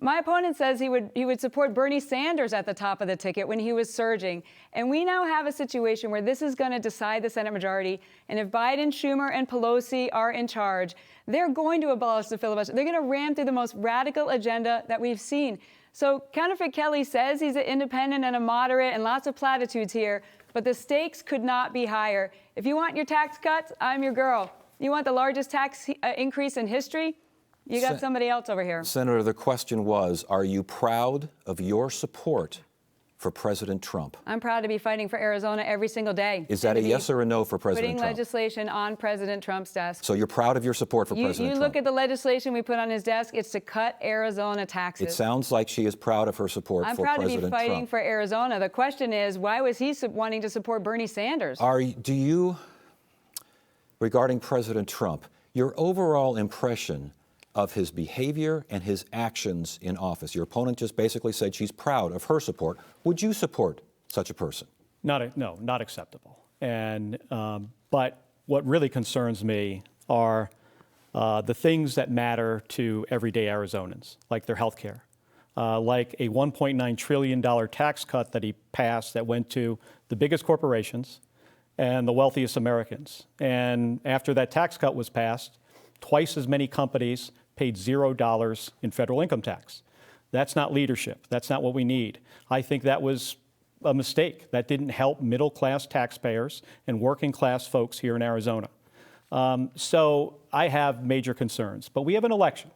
My opponent says he would support Bernie Sanders at the top of the ticket when he was surging. And we now have a situation where this is going to decide the Senate majority. And if Biden, Schumer, and Pelosi are in charge, they're going to abolish the filibuster. They're going to ram through the most radical agenda that we've seen. So Counterfeit Kelly says he's an independent and a moderate and lots of platitudes here, but the stakes could not be higher. If you want your tax cuts, I'm your girl. You want the largest tax increase in history? You got somebody else over here. Senator, the question was, are you proud of your support for President Trump? I'm proud to be fighting for Arizona every single day. Is that a yes or a no for President Trump? Putting legislation on President Trump's desk. So you're proud of your support for President Trump? You look at the legislation we put on his desk, it's to cut Arizona taxes. It sounds like she is proud of her support for President Trump. I'm proud to be fighting for Arizona. The question is, why was he wanting to support Bernie Sanders? Do you, regarding President Trump, your overall impression of his behavior and his actions in office? Your opponent just basically said she's proud of her support. Would you support such a person? No, not acceptable. And but what really concerns me are the things that matter to everyday Arizonans, like their health care, like a $1.9 trillion tax cut that he passed that went to the biggest corporations and the wealthiest Americans. And after that tax cut was passed, twice as many companies paid $0 in federal income tax. That's not leadership. That's not what we need. I think that was a mistake. That didn't help middle-class taxpayers and working-class folks here in Arizona. So I have major concerns. But we have an election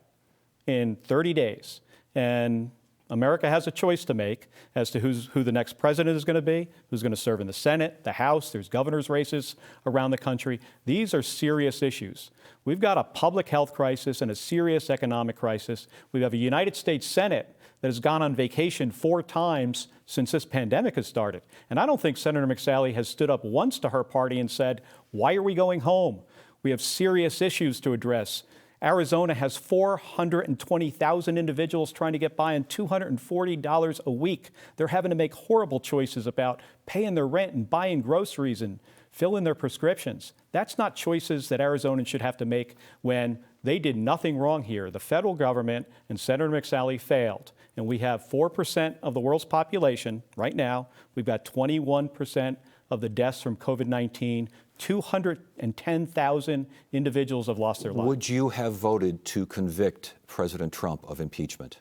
in 30 days, and America has a choice to make as to who the next president is going to be, who's going to serve in the Senate, the House. There's governor's races around the country. These are serious issues. We've got a public health crisis and a serious economic crisis. We have a United States Senate that has gone on vacation 4 times since this pandemic has started. And I don't think Senator McSally has stood up once to her party and said, why are we going home? We have serious issues to address. Arizona has 420,000 individuals trying to get by on $240 a week. They're having to make horrible choices about paying their rent and buying groceries and filling their prescriptions. That's not choices that Arizonans should have to make when they did nothing wrong here. The federal government and Senator McSally failed. And we have 4% of the world's population right now. We've got 21% of the deaths from COVID-19. 210,000 individuals have lost their lives. Would you have voted to convict President Trump of impeachment?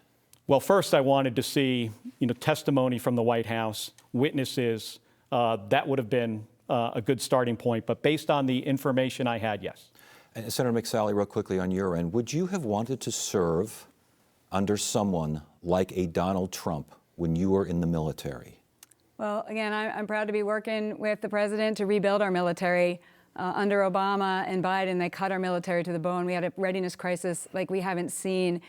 Well, first I wanted to see, testimony from the White House, witnesses. That would have been a good starting point. But based on the information I had, yes. And Senator McSally, real quickly on your end, would you have wanted to serve under someone like a Donald Trump when you were in the military? Well, again, I'm proud to be working with the president to rebuild our military. Under Obama and Biden, they cut our military to the bone. We had a readiness crisis like we haven't seen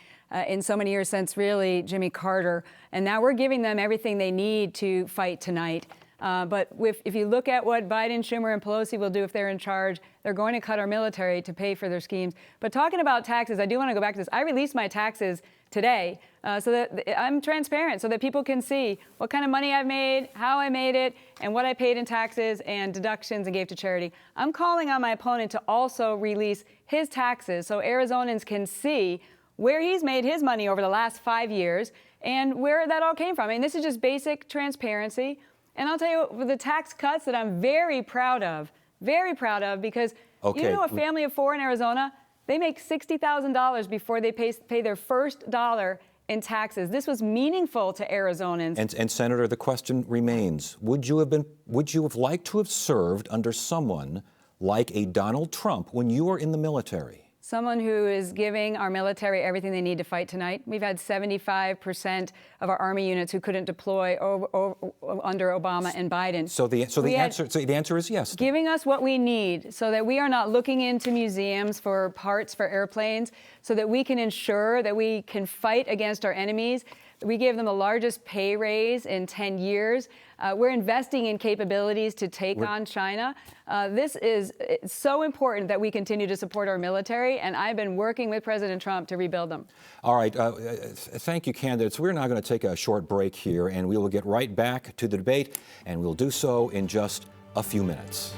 in so many years since really Jimmy Carter. And now we're giving them everything they need to fight tonight. But if you look at what Biden, Schumer, and Pelosi will do if they're in charge, they're going to cut our military to pay for their schemes. But talking about taxes, I do want to go back to this. I released my taxes today so that I'm transparent, so that people can see what kind of money I've made, how I made it, and what I paid in taxes and deductions and gave to charity. I'm calling on my opponent to also release his taxes so Arizonans can see where he's made his money over the last 5 years and where that all came from. I mean, this is just basic transparency. And I'll tell you, the tax cuts that I'm very proud of, because a family of 4 in Arizona, they make $60,000 before they pay their first dollar in taxes. This was meaningful to Arizonans. And Senator, the question remains: would you have liked to have served under someone like a Donald Trump when you were in the military? Someone who is giving our military everything they need to fight tonight. We've had 75% of our Army units who couldn't deploy under Obama and Biden. So the answer is yes. Giving us what we need so that we are not looking into museums for parts for airplanes, so that we can ensure that we can fight against our enemies. We gave them the largest pay raise in 10 years. We're investing in capabilities to take on China. This is so important that we continue to support our military, and I've been working with President Trump to rebuild them. All right. Thank you, candidates. We're now going to take a short break here, and we will get right back to the debate, and we'll do so in just a few minutes.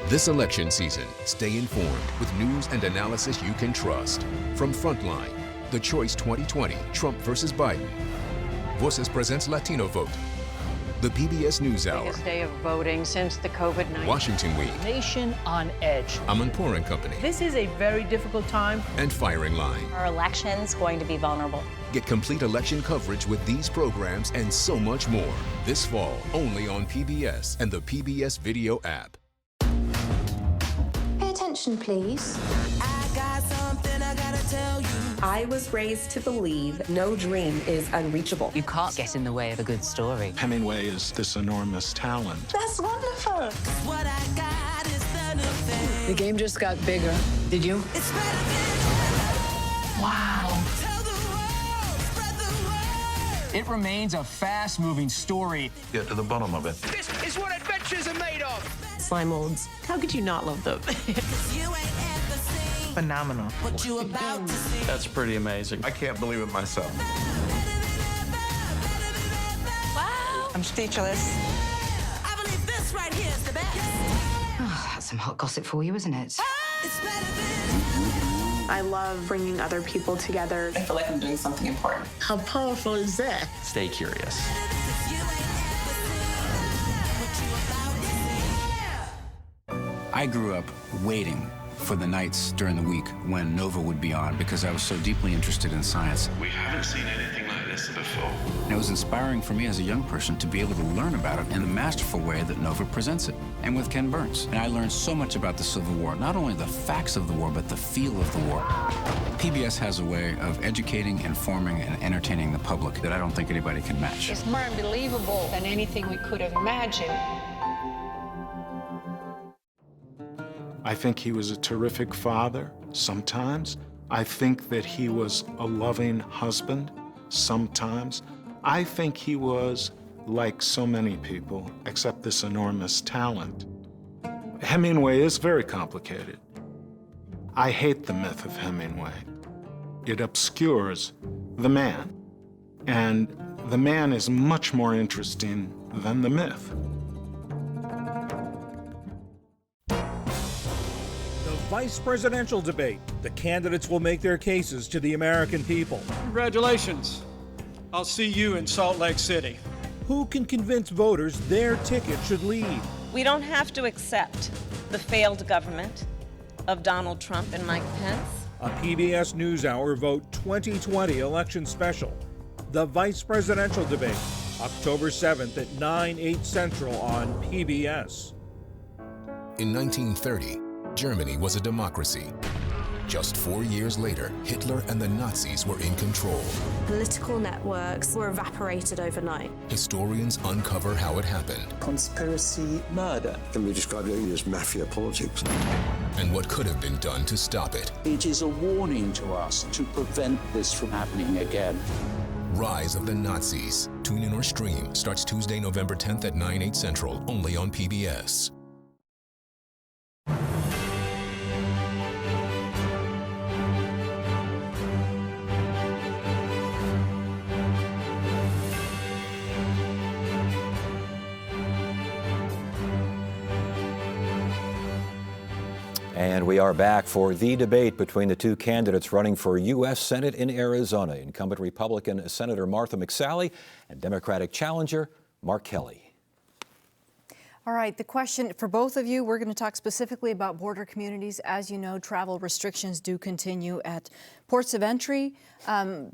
This election season, stay informed with news and analysis you can trust. From Frontline, The Choice 2020, Trump versus Biden. Voices presents Latino Vote. The PBS NewsHour. Biggest day of voting since the COVID-19. Washington Week. Nation on edge. Amanpour and Company. This is a very difficult time. And Firing Line. Our election's going to be vulnerable. Get complete election coverage with these programs and so much more this fall, only on PBS and the PBS Video app. Pay attention, please. I got something I gotta tell you. I was raised to believe no dream is unreachable. You can't get in the way of a good story. Hemingway is this enormous talent. That's wonderful. What I got is benefit. The game just got bigger. Did you? It's better than wow. Tell the world, spread the word. It remains a fast-moving story. Get to the bottom of it. This is what adventures are made of. Slime molds. How could you not love them? You ain't ever seen phenomenal. What you about to see. That's pretty amazing. I can't believe it myself. Wow. I'm speechless. I believe this right here is the best. Oh, that's some hot gossip for you, isn't it? It's better than. I love bringing other people together. I feel like I'm doing something important. How powerful is that? Stay curious. I grew up waiting for the nights during the week when Nova would be on because I was so deeply interested in science. We haven't seen anything like this before. And it was inspiring for me as a young person to be able to learn about it in the masterful way that Nova presents it, and with Ken Burns. And I learned so much about the Civil War, not only the facts of the war, but the feel of the war. PBS has a way of educating, informing, and entertaining the public that I don't think anybody can match. It's more unbelievable than anything we could have imagined. I think he was a terrific father, sometimes. I think that he was a loving husband, sometimes. I think he was like so many people, except this enormous talent. Hemingway is very complicated. I hate the myth of Hemingway. It obscures the man, and the man is much more interesting than the myth. Vice presidential debate. The candidates will make their cases to the American people. Congratulations. I'll see you in Salt Lake City. Who can convince voters their ticket should lead? We don't have to accept the failed government of Donald Trump and Mike Pence. A PBS NewsHour Vote 2020 election special. The vice presidential debate, October 7th at 9/8 Central on PBS. In 1930, Germany was a democracy. Just 4 years later, Hitler and the Nazis were in control. Political networks were evaporated overnight. Historians uncover how it happened. Conspiracy murder can be described only as mafia politics. And what could have been done to stop it. It is a warning to us to prevent this from happening again. Rise of the Nazis. Tune in or stream. Starts Tuesday, November 10th at 9/8 Central, only on PBS. And we are back for the debate between the two candidates running for U.S. Senate in Arizona, incumbent Republican Senator Martha McSally and Democratic challenger Mark Kelly. All right, the question for both of you, we're going to talk specifically about border communities. As you know, travel restrictions do continue at ports of entry.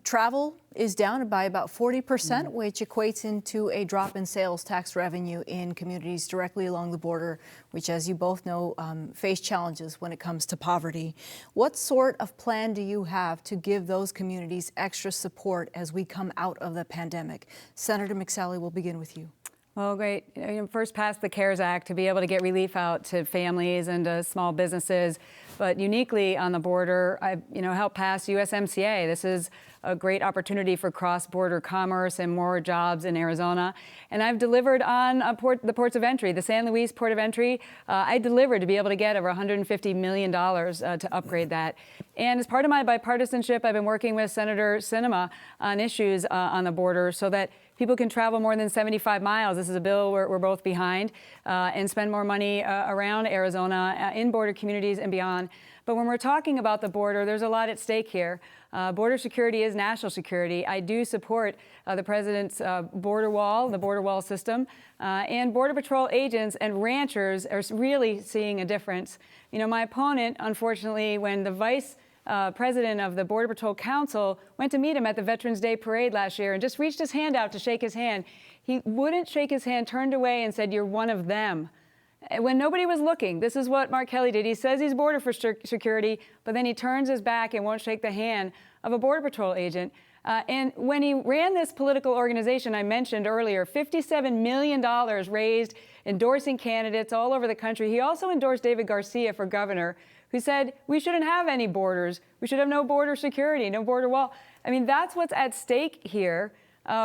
Travel is down by about 40%, which equates into a drop in sales tax revenue in communities directly along the border, which, as you both know, face challenges when it comes to poverty. What sort of plan do you have to give those communities extra support as we come out of the pandemic? Senator McSally, we'll begin with you. Well, great. First passed the CARES Act to be able to get relief out to families and to small businesses. But uniquely on the border, I helped pass USMCA. This is a great opportunity for cross-border commerce and more jobs in Arizona. And I've delivered on the ports of entry, the San Luis Port of Entry. I delivered to be able to get over $150 million to upgrade that. And as part of my bipartisanship, I've been working with Senator Sinema on issues on the border so that people can travel more than 75 miles. This is a bill we're both behind, and spend more money around Arizona in border communities and beyond. But when we're talking about the border, there's a lot at stake here. Border security is national security. I do support the president's border wall, the border wall system, and Border Patrol agents and ranchers are really seeing a difference. My opponent, unfortunately, when the vice president of the Border Patrol Council went to meet him at the Veterans Day Parade last year and just reached his hand out to shake his hand. He wouldn't shake his hand, turned away and said, "You're one of them." When nobody was looking, this is what Mark Kelly did. He says he's border for security, but then he turns his back and won't shake the hand of a Border Patrol agent. And when he ran this political organization I mentioned earlier, $57 million raised endorsing candidates all over the country. He also endorsed David Garcia for governor, who said we shouldn't have any borders. We should have no border security, no border wall. I mean, that's what's at stake here.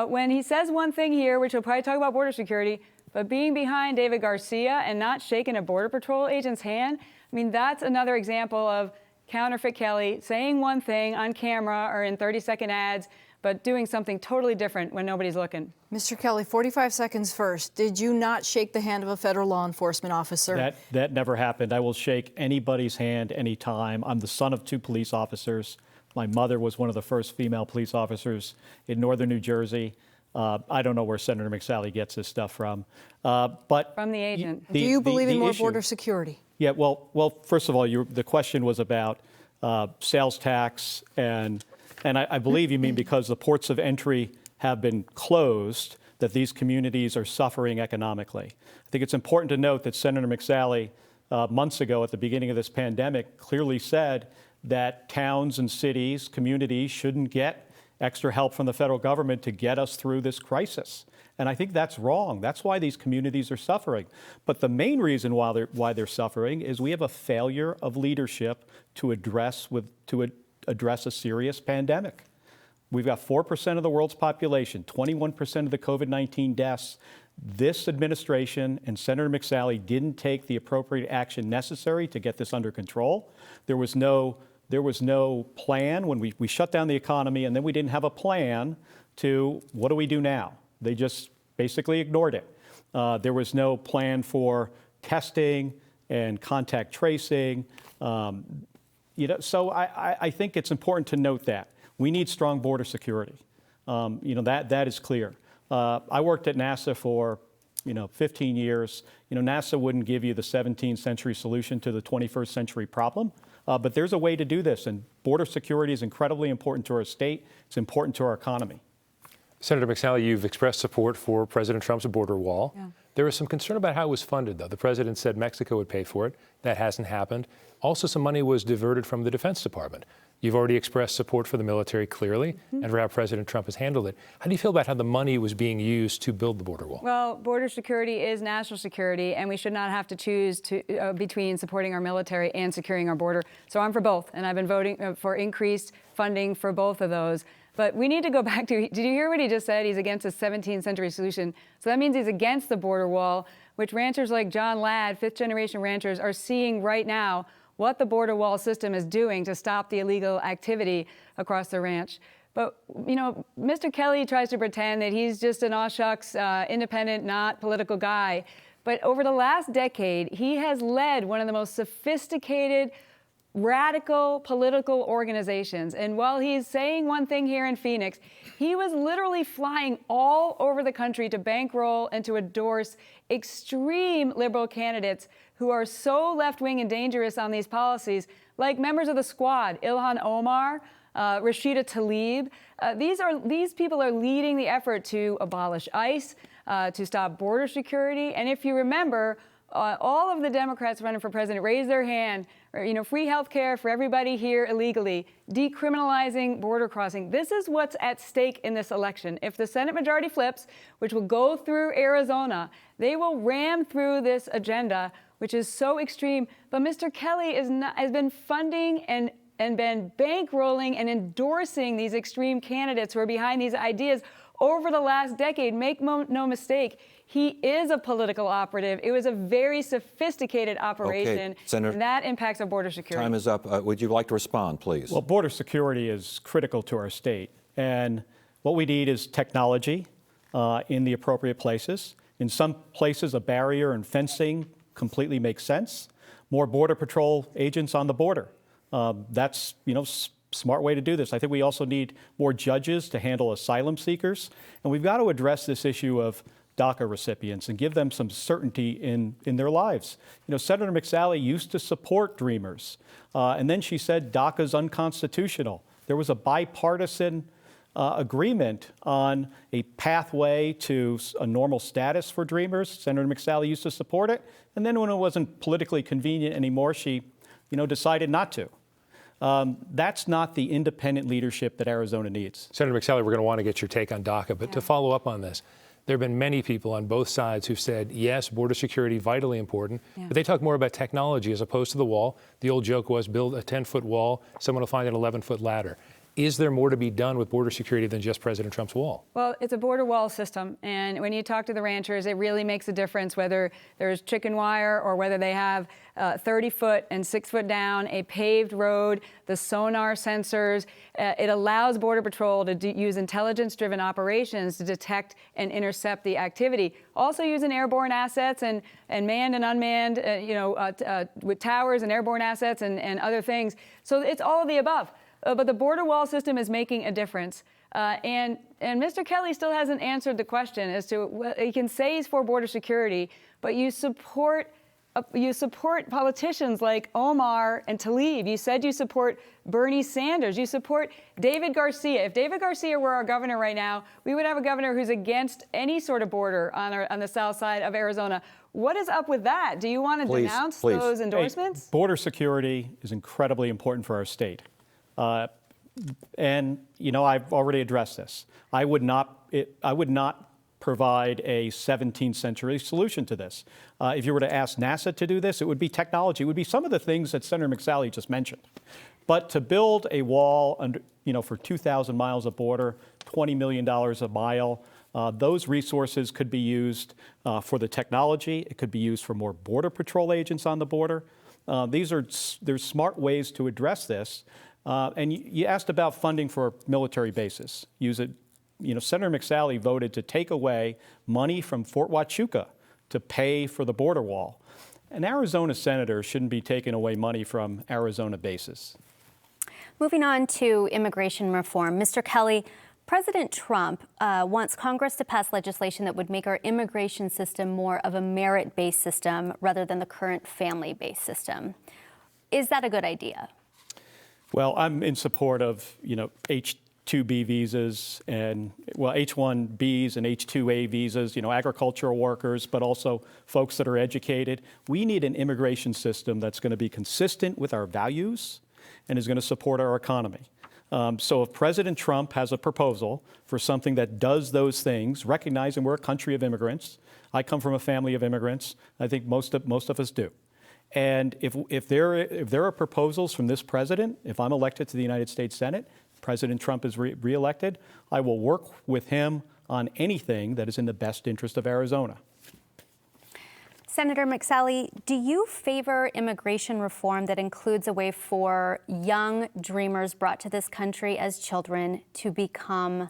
When he says one thing here, which he'll probably talk about border security, but being behind David Garcia and not shaking a Border Patrol agent's hand, I mean, that's another example of counterfeit Kelly saying one thing on camera or in 30-second ads, but doing something totally different when nobody's looking. Mr. Kelly, 45 seconds first. Did you not shake the hand of a federal law enforcement officer? That never happened. I will shake anybody's hand anytime. I'm the son of 2 police officers. My mother was one of the first female police officers in northern New Jersey. I don't know where Senator McSally gets this stuff from. But from the agent. Do you believe in more border security? Yeah, well, first of all, the question was about sales tax, and I believe you mean because the ports of entry have been closed, that these communities are suffering economically. I think it's important to note that Senator McSally, months ago at the beginning of this pandemic, clearly said that towns and cities, communities shouldn't get extra help from the federal government to get us through this crisis. And I think that's wrong. That's why these communities are suffering. But the main reason why they're suffering is we have a failure of leadership to address a serious pandemic. We've got 4% of the world's population, 21% of the COVID-19 deaths. This administration and Senator McSally didn't take the appropriate action necessary to get this under control. There was no plan when we shut down the economy, and then we didn't have a plan to what do we do now? They just basically ignored it. There was no plan for testing and contact tracing. So I think it's important to note that. We need strong border security. That is clear. I worked at NASA for 15 years. NASA wouldn't give you the 17th century solution to the 21st century problem. But there's a way to do this, and border security is incredibly important to our state. It's important to our economy. Senator McSally, you've expressed support for President Trump's border wall. Yeah. There was some concern about how it was funded, though. The president said Mexico would pay for it. That hasn't happened. Also, some money was diverted from the Defense Department. You've already expressed support for the military clearly and for how President Trump has handled it. How do you feel about how the money was being used to build the border wall? Well, border security is national security, and we should not have to choose between supporting our military and securing our border. So I'm for both, and I've been voting for increased funding for both of those. But we need to go back to, did you hear what he just said? He's against a 17th century solution. So that means he's against the border wall, which ranchers like John Ladd, 5th generation ranchers, are seeing right now what the border wall system is doing to stop the illegal activity across the ranch. But, Mr. Kelly tries to pretend that he's just an aw shucks, independent, not political guy. But over the last decade, he has led one of the most sophisticated, radical political organizations. And while he's saying one thing here in Phoenix, he was literally flying all over the country to bankroll and to endorse extreme liberal candidates who are so left-wing and dangerous on these policies, like members of the Squad, Ilhan Omar, Rashida Tlaib. These people are leading the effort to abolish ICE, to stop border security. And if you remember, all of the Democrats running for president raised their hand, free health care for everybody here illegally, decriminalizing border crossing. This is what's at stake in this election. If the Senate majority flips, which will go through Arizona, they will ram through this agenda, which is so extreme. But Mr. Kelly has been funding and been bankrolling and endorsing these extreme candidates who are behind these ideas over the last decade. Make no mistake, he is a political operative. It was a very sophisticated operation, Senator, and that impacts our border security. Time is up. Would you like to respond, please? Well, border security is critical to our state, and what we need is technology in the appropriate places. In some places, a barrier and fencing completely makes sense. More Border Patrol agents on the border. That's, smart way to do this. I think we also need more judges to handle asylum seekers. And we've got to address this issue of DACA recipients and give them some certainty in their lives. Senator McSally used to support Dreamers. And then she said DACA's unconstitutional. There was a bipartisan agreement on a pathway to a normal status for Dreamers. Senator McSally used to support it. And then when it wasn't politically convenient anymore, she, decided not to. That's not the independent leadership that Arizona needs. Senator McSally, we're going to want to get your take on DACA, but to follow up on this, there have been many people on both sides who've said, yes, border security, vitally important, but they talk more about technology as opposed to the wall. The old joke was build a 10-foot wall, someone will find an 11-foot ladder. Is there more to be done with border security than just President Trump's wall? Well, it's a border wall system, and when you talk to the ranchers, it really makes a difference whether there's chicken wire or whether they have 30-foot and 6-foot down, a paved road, the sonar sensors. It allows Border Patrol to use intelligence-driven operations to detect and intercept the activity. Also using airborne assets and manned and unmanned, with towers and airborne assets and other things. So it's all of the above. But the border wall system is making a difference. And Mr. Kelly still hasn't answered the question as to, well, he can say he's for border security, but you support politicians like Omar and Tlaib. You said you support Bernie Sanders. You support David Garcia. If David Garcia were our governor right now, we would have a governor who's against any sort of border on the south side of Arizona. What is up with that? Do you want to denounce those endorsements? Hey, border security is incredibly important for our state. And, I've already addressed this. I would not provide a 17th century solution to this. If you were to ask NASA to do this, it would be technology. It would be some of the things that Senator McSally just mentioned. But to build a wall for 2,000 miles of border, $20 million a mile, those resources could be used for the technology. It could be used for more Border Patrol agents on the border. There's smart ways to address this. And you asked about funding for military bases. Senator McSally voted to take away money from Fort Huachuca to pay for the border wall. An Arizona senator shouldn't be taking away money from Arizona bases. Moving on to immigration reform. Mr. Kelly, President Trump wants Congress to pass legislation that would make our immigration system more of a merit-based system rather than the current family-based system. Is that a good idea? Well, I'm in support of, H-2B visas and, H-1Bs and H-2A visas, agricultural workers, but also folks that are educated. We need an immigration system that's going to be consistent with our values and is going to support our economy. So if President Trump has a proposal for something that does those things, recognizing we're a country of immigrants, I come from a family of immigrants, I think most of us do. And if there are proposals from this president, if I'm elected to the United States Senate, President Trump is reelected, I will work with him on anything that is in the best interest of Arizona. Senator McSally, do you favor immigration reform that includes a way for young dreamers brought to this country as children to become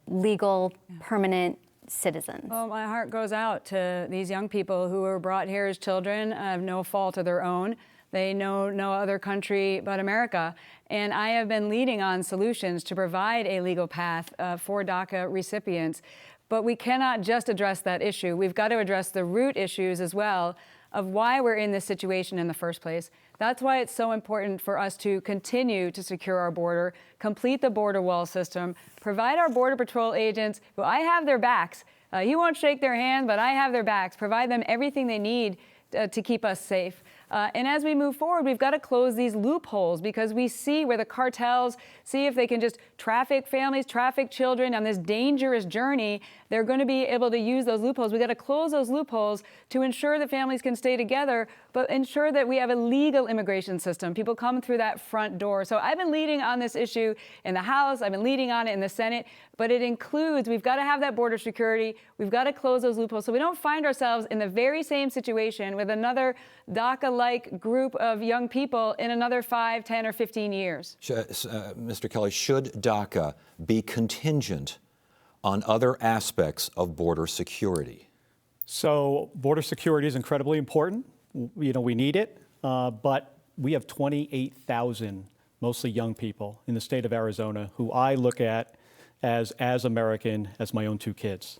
legal, permanent citizens? Well, my heart goes out to these young people who were brought here as children of no fault of their own. They know no other country but America. And I have been leading on solutions to provide a legal path for DACA recipients. But we cannot just address that issue. We've got to address the root issues as well of why we're in this situation in the first place. That's why it's so important for us to continue to secure our border, complete the border wall system, provide our Border Patrol agents, who I have their backs. You won't shake their hand, but I have their backs. Provide them everything they need to keep us safe. And as we move forward, we've got to close these loopholes because we see where the cartels see if they can just traffic families, traffic children on this dangerous journey, they're going to be able to use those loopholes. We've got to close those loopholes to ensure that families can stay together, but ensure that we have a legal immigration system. People come through that front door. So I've been leading on this issue in the House. I've been leading on it in the Senate, but it includes, we've got to have that border security. We've got to close those loopholes so we don't find ourselves in the very same situation with another DACA-like group of young people in another 5, 10, or 15 years. Mr. Kelly, should DACA be contingent on other aspects of border security? So border security is incredibly important. We need it, but we have 28,000, mostly young people in the state of Arizona who I look at as American as my own 2 kids.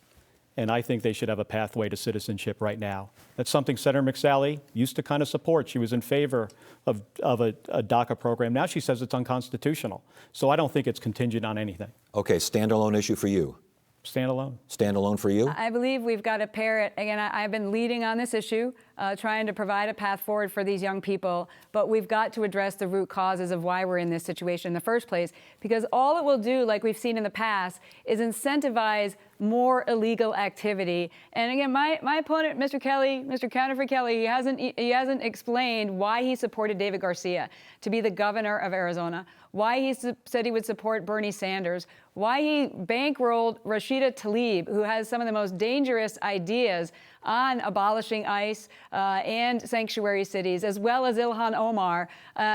And I think they should have a pathway to citizenship right now. That's something Senator McSally used to kind of support. She was in favor of a DACA program. Now she says it's unconstitutional. So I don't think it's contingent on anything. Okay, standalone issue for you. Standalone. Standalone for you? I believe we've got to pair it. Again, I've been leading on this issue. trying to provide a path forward for these young people. But we've got to address the root causes of why we're in this situation in the first place, because all it will do, like we've seen in the past, is incentivize more illegal activity. And again, my opponent, Mr. Kelly, Mr. Counterfeit Kelly, he hasn't explained why he supported David Garcia to be the governor of Arizona, why he said he would support Bernie Sanders, why he bankrolled Rashida Tlaib, who has some of the most dangerous ideas on abolishing ICE and sanctuary cities, as well as Ilhan Omar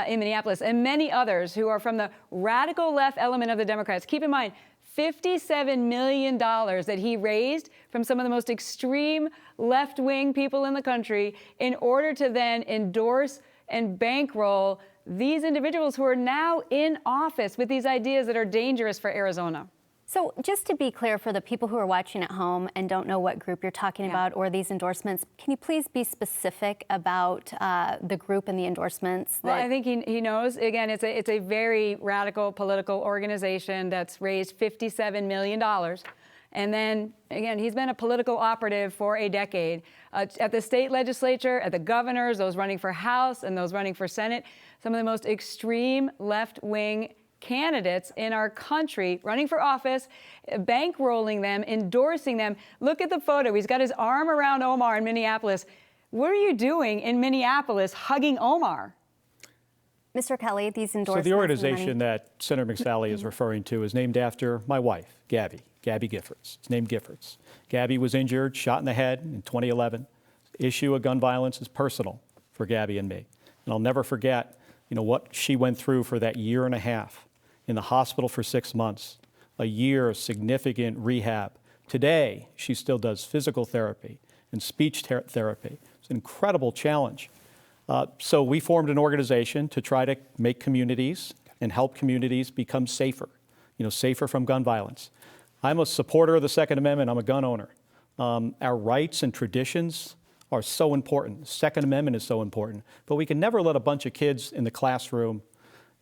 in Minneapolis, and many others who are from the radical left element of the Democrats. Keep in mind, $57 million that he raised from some of the most extreme left-wing people in the country in order to then endorse and bankroll these individuals who are now in office with these ideas that are dangerous for Arizona. So just to be clear for the people who are watching at home and don't know what group you're talking about or these endorsements, can you please be specific about the group and the endorsements? Well, I think he knows. Again, it's a very radical political organization that's raised $57 million. And then, again, he's been a political operative for a decade. At the state legislature, at the governors, those running for House and those running for Senate, some of the most extreme left-wing candidates in our country running for office, bankrolling them, endorsing them. Look at the photo. He's got his arm around Omar in Minneapolis. What are you doing in Minneapolis hugging Omar? Mr. Kelly, these endorsements. So the organization that Senator McSally is referring to is named after my wife, Gabby Giffords. It's named Giffords. Gabby was injured, shot in the head in 2011. The issue of gun violence is personal for Gabby and me. And I'll never forget, what she went through for that year and a half in the hospital for 6 months, a year of significant rehab. Today, she still does physical therapy and speech therapy. It's an incredible challenge. So we formed an organization to try to make communities and help communities become safer, safer from gun violence. I'm a supporter of the Second Amendment. I'm a gun owner. Our rights and traditions are so important. The Second Amendment is so important. But we can never let a bunch of kids in the classroom,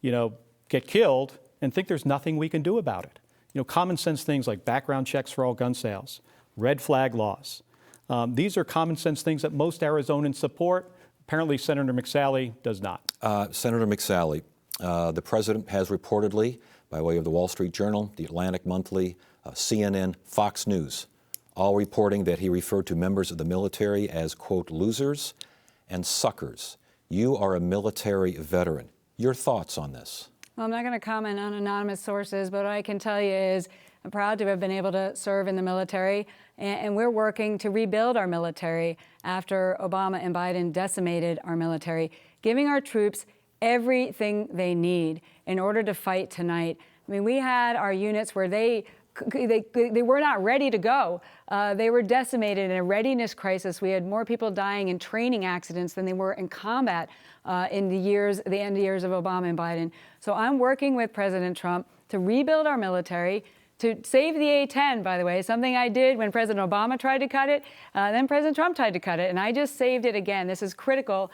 get killed and think there's nothing we can do about it. Common sense things like background checks for all gun sales, red flag laws. These are common sense things that most Arizonans support. Apparently, Senator McSally does not. Senator McSally, the president has reportedly, by way of the Wall Street Journal, the Atlantic Monthly, CNN, Fox News, all reporting that he referred to members of the military as, quote, losers and suckers. You are a military veteran. Your thoughts on this? Well, I'm not going to comment on anonymous sources, but what I can tell you is I'm proud to have been able to serve in the military, and we're working to rebuild our military after Obama and Biden decimated our military, giving our troops everything they need in order to fight tonight. I mean, we had our units where they were not ready to go. They were decimated in a readiness crisis. We had more people dying in training accidents than they were in combat in the end years of Obama and Biden. So I'm working with President Trump to rebuild our military, to save the A-10, by the way, something I did when President Obama tried to cut it, then President Trump tried to cut it, and I just saved it again. This is critical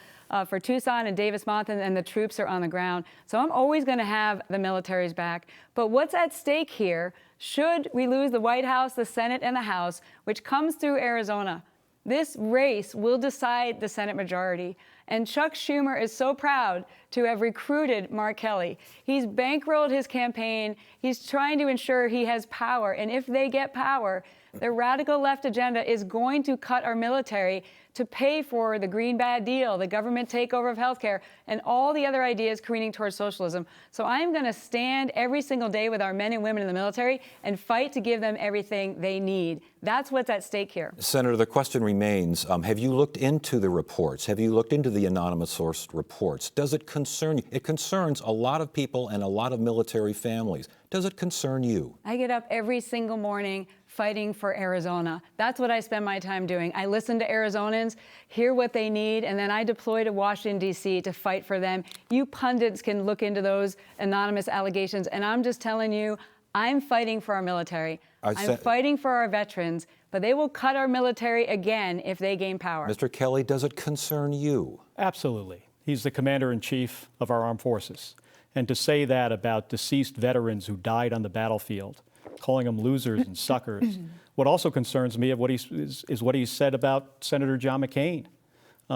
for Tucson and Davis-Monthan, and the troops are on the ground. So I'm always going to have the military's back. But what's at stake here, should we lose the White House, the Senate, and the House, which comes through Arizona, this race will decide the Senate majority. And Chuck Schumer is so proud to have recruited Mark Kelly. He's bankrolled his campaign. He's trying to ensure he has power. And if they get power, the radical left agenda is going to cut our military to pay for the green bad deal, the government takeover of healthcare, and all the other ideas careening towards socialism. So I'm going to stand every single day with our men and women in the military and fight to give them everything they need. That's what's at stake here. Senator, the question remains, have you looked into the reports? Have you looked into the anonymous sourced reports? Does it concern you? It concerns a lot of people and a lot of military families. Does it concern you? I get up every single morning fighting for Arizona. That's what I spend my time doing. I listen to Arizonans, hear what they need, and then I deploy to Washington, D.C. to fight for them. You pundits can look into those anonymous allegations, and I'm just telling you, I'm fighting for our military. I'm fighting for our veterans, but they will cut our military again if they gain power. Mr. Kelly, does it concern you? Absolutely. He's the commander-in-chief of our armed forces. And to say that about deceased veterans who died on the battlefield, calling them losers and suckers. What also concerns me is what he said about Senator John McCain.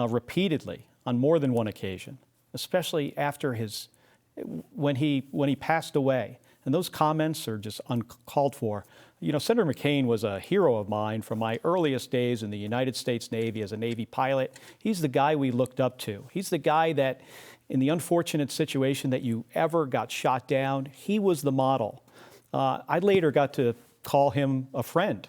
repeatedly on more than one occasion, especially after when he passed away. And those comments are just uncalled for. You know, Senator McCain was a hero of mine from my earliest days in the United States Navy as a Navy pilot. He's the guy we looked up to. He's the guy that, in the unfortunate situation that you ever got shot down, he was the model. I later got to call him a friend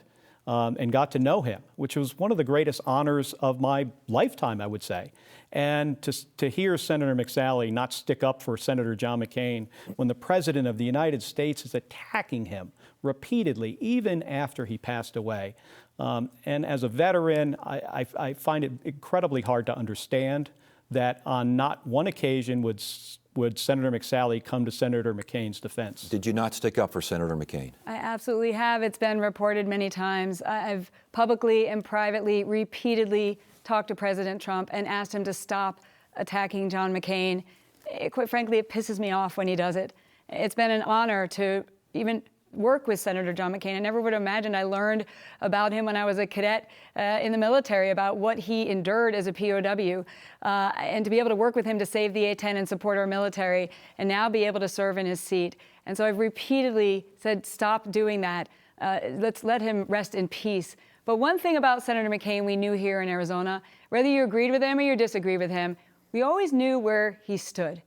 and got to know him, which was one of the greatest honors of my lifetime, I would say. And to hear Senator McSally not stick up for Senator John McCain when the President of the United States is attacking him repeatedly, even after he passed away. And as a veteran, I find it incredibly hard to understand that on not one occasion would Senator McSally come to Senator McCain's defense. Did you not stick up for Senator McCain? I absolutely have. It's been reported many times. I've publicly and privately, repeatedly talked to President Trump and asked him to stop attacking John McCain. Quite frankly, it pisses me off when he does it. It's been an honor to even work with Senator John McCain. I never would have imagined. I learned about him when I was a cadet in the military, about what he endured as a POW, and to be able to work with him to save the A-10 and support our military, and now be able to serve in his seat. And so I've repeatedly said, stop doing that. Let's let him rest in peace. But one thing about Senator McCain we knew here in Arizona, whether you agreed with him or you disagreed with him, we always knew where he stood.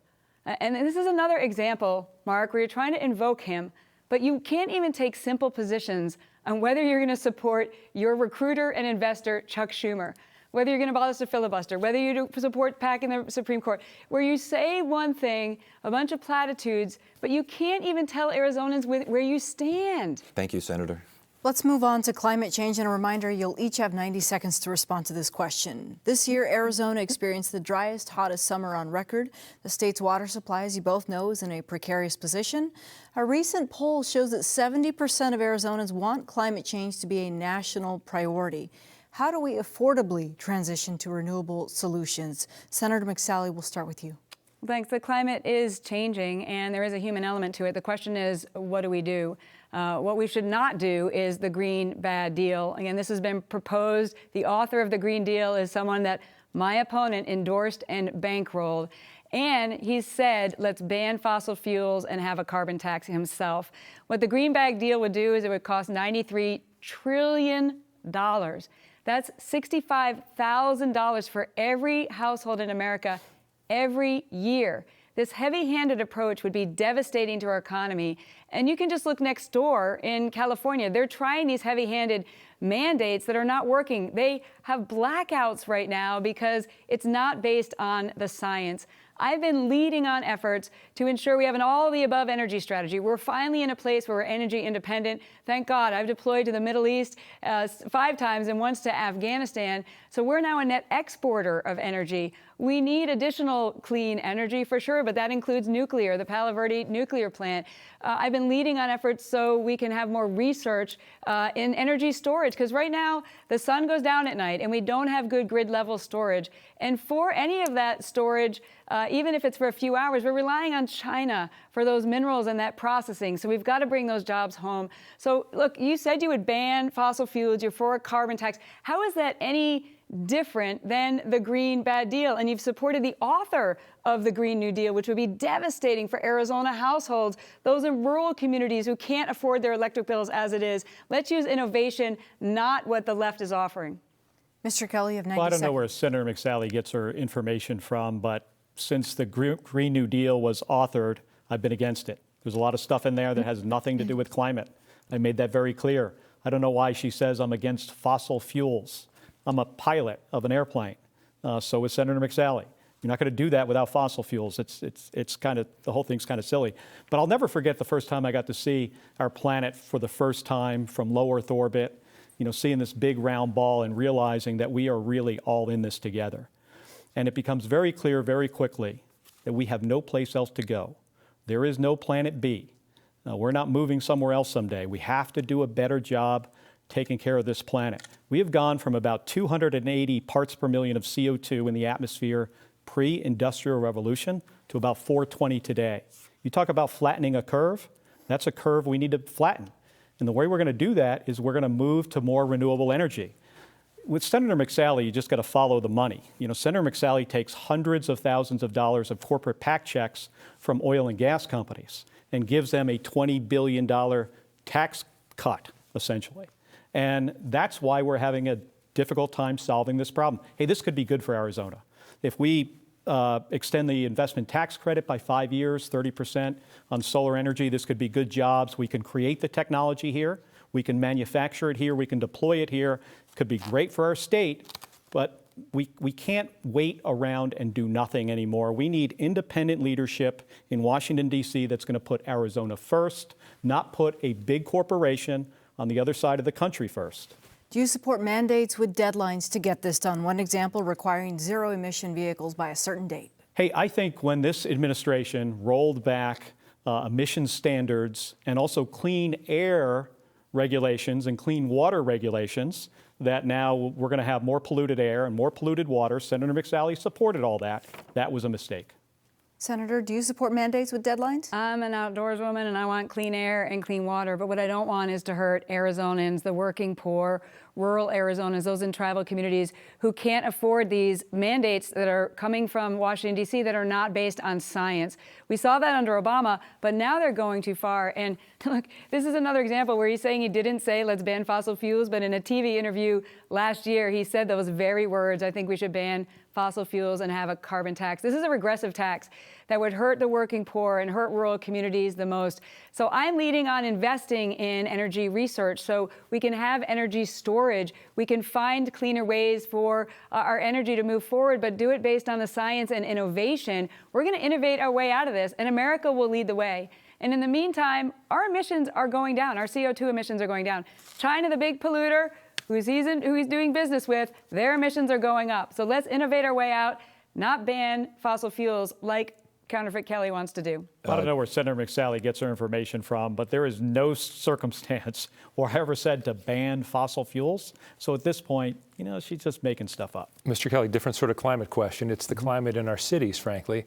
And this is another example, Mark, where you're trying to invoke him, but you can't even take simple positions on whether you're going to support your recruiter and investor, Chuck Schumer, whether you're going to abolish the filibuster, whether you support PAC in the Supreme Court, where you say one thing, a bunch of platitudes, but you can't even tell Arizonans where you stand. Thank you, Senator. Let's move on to climate change, and a reminder, you'll each have 90 seconds to respond to this question. This year, Arizona experienced the driest, hottest summer on record. The state's water supply, as you both know, is in a precarious position. A recent poll shows that 70% of Arizonans want climate change to be a national priority. How do we affordably transition to renewable solutions? Senator McSally, we'll start with you. Thanks. The climate is changing, and there is a human element to it. The question is, what do we do? What we should not do is the Green Bad Deal. Again, this has been proposed. The author of the Green Deal is someone that my opponent endorsed and bankrolled. And he said, let's ban fossil fuels and have a carbon tax himself. What the Green Bag Deal would do is it would cost $93 trillion. That's $65,000 for every household in America every year. This heavy-handed approach would be devastating to our economy. And you can just look next door in California. They're trying these heavy-handed mandates that are not working. They have blackouts right now because it's not based on the science. I've been leading on efforts to ensure we have an all-of-the-above energy strategy. We're finally in a place where we're energy independent. Thank God. I've deployed to the Middle East 5 times and once to Afghanistan. So we're now a net exporter of energy. We need additional clean energy for sure, but that includes nuclear, the Palo Verde nuclear plant. I've been leading on efforts so we can have more research in energy storage, because right now the sun goes down at night and we don't have good grid level storage. And for any of that storage, even if it's for a few hours, we're relying on China for those minerals and that processing. So we've got to bring those jobs home. So look, you said you would ban fossil fuels, you're for a carbon tax. How is that any different than the Green Bad Deal? And you've supported the author of the Green New Deal, which would be devastating for Arizona households, those in rural communities who can't afford their electric bills as it is. Let's use innovation, not what the left is offering. Mr. Kelly, you have 90 Well, I don't seconds. know where Senator McSally gets her information from, but since the Green New Deal was authored, I've been against it. There's a lot of stuff in there that has nothing to do with climate. I made that very clear. I don't know why she says I'm against fossil fuels. I'm a pilot of an airplane. So is Senator McSally. You're not going to do that without fossil fuels. It's kind of, the whole thing's kind of silly. But I'll never forget the first time I got to see our planet for the first time from low Earth orbit, you know, seeing this big round ball and realizing that we are really all in this together. And it becomes very clear very quickly that we have no place else to go. There is no planet B. We're not moving somewhere else someday. We have to do a better job taking care of this planet. We have gone from about 280 parts per million of CO2 in the atmosphere pre-industrial revolution to about 420 today. You talk about flattening a curve, that's a curve we need to flatten. And the way we're going to do that is we're going to move to more renewable energy. with Senator McSally, you just got to follow the money. You know, Senator McSally takes hundreds of thousands of dollars of corporate PAC checks from oil and gas companies and gives them a $20 billion tax cut, essentially. And that's why we're having a difficult time solving this problem. Hey, this could be good for Arizona. If we extend the investment tax credit by 5 years, 30% on solar energy, this could be good jobs. We can create the technology here. We can manufacture it here. We can deploy it here. It could be great for our state, but we can't wait around and do nothing anymore. We need independent leadership in Washington, D.C. that's going to put Arizona first, not put a big corporation on the other side of the country first. Do you support mandates with deadlines to get this done? One example, requiring zero-emission vehicles by a certain date. Hey, I think when this administration rolled back emissions standards and also clean air regulations and clean water regulations, that now we're going to have more polluted air and more polluted water. Senator McSally supported all that. That was a mistake. Senator, do you support mandates with deadlines? I'm an outdoors woman and I want clean air and clean water, but what I don't want is to hurt Arizonans, the working poor, rural Arizonans, those in tribal communities who can't afford these mandates that are coming from Washington, D.C. that are not based on science. We saw that under Obama, but now they're going too far. And look, this is another example where he's saying he didn't say let's ban fossil fuels, but in a TV interview last year, he said those very words, I think we should ban fossil fuels and have a carbon tax. This is a regressive tax that would hurt the working poor and hurt rural communities the most. So I'm leading on investing in energy research so we can have energy storage. We can find cleaner ways for our energy to move forward, but do it based on the science and innovation. We're going to innovate our way out of this, and America will lead the way. And in the meantime, our emissions are going down. Our CO2 emissions are going down. China, the big polluter, who he's doing business with, their emissions are going up. So let's innovate our way out, not ban fossil fuels like Counterfeit Kelly wants to do. I don't know where Senator McSally gets her information from, but there is no circumstance where I ever said to ban fossil fuels. So at this point, you know, she's just making stuff up. Mr. Kelly, different sort of climate question. It's the climate in our cities, frankly.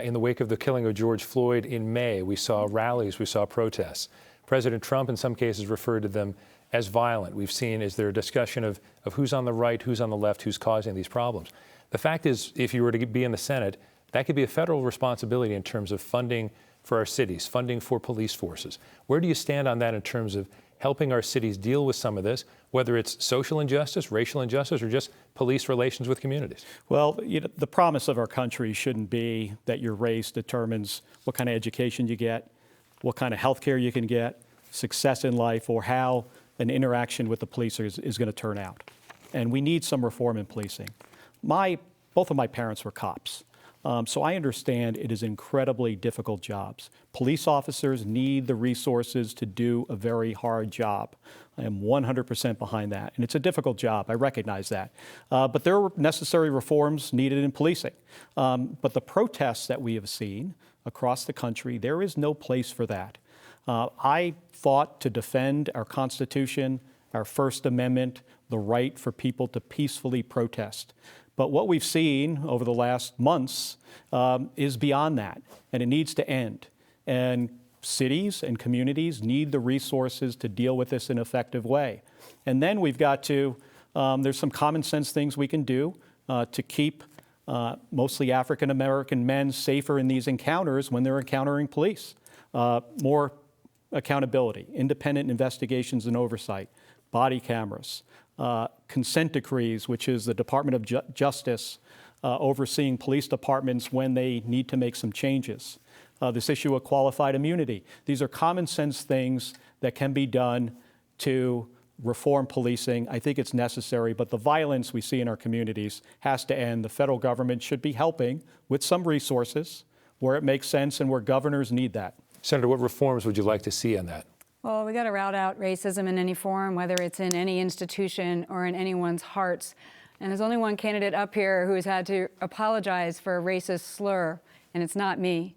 In the wake of the killing of George Floyd in May, we saw rallies, we saw protests. President Trump, in some cases, referred to them as violent. We've seen, is there a discussion of who's on the right, who's on the left, who's causing these problems? The fact is, if you were to be in the Senate, that could be a federal responsibility in terms of funding for our cities, funding for police forces. Where do you stand on that in terms of helping our cities deal with some of this, whether it's social injustice, racial injustice, or just police relations with communities? Well, you know, the promise of our country shouldn't be that your race determines what kind of education you get, what kind of health care you can get, success in life, or how an interaction with the police is going to turn out. And we need some reform in policing. Both of my parents were cops. So I understand it is incredibly difficult jobs. Police officers need the resources to do a very hard job. I am 100% behind that. And it's a difficult job. I recognize that. But there are necessary reforms needed in policing. But the protests that we have seen across the country, there is no place for that. I fought to defend our Constitution, our First Amendment, the right for people to peacefully protest. But what we've seen over the last months is beyond that, and it needs to end. And cities and communities need the resources to deal with this in an effective way. And then we've got to, there's some common sense things we can do to keep mostly African American men safer in these encounters when they're encountering police. More accountability, independent investigations and oversight, body cameras, consent decrees, which is the Department of Justice overseeing police departments when they need to make some changes. This issue of qualified immunity. These are common sense things that can be done to reform policing. I think it's necessary, but the violence we see in our communities has to end. The federal government should be helping with some resources where it makes sense and where governors need that. Senator, what reforms would you like to see on that? Well, we got to rout out racism in any form, whether it's in any institution or in anyone's hearts. And there's only one candidate up here who has had to apologize for a racist slur, and it's not me.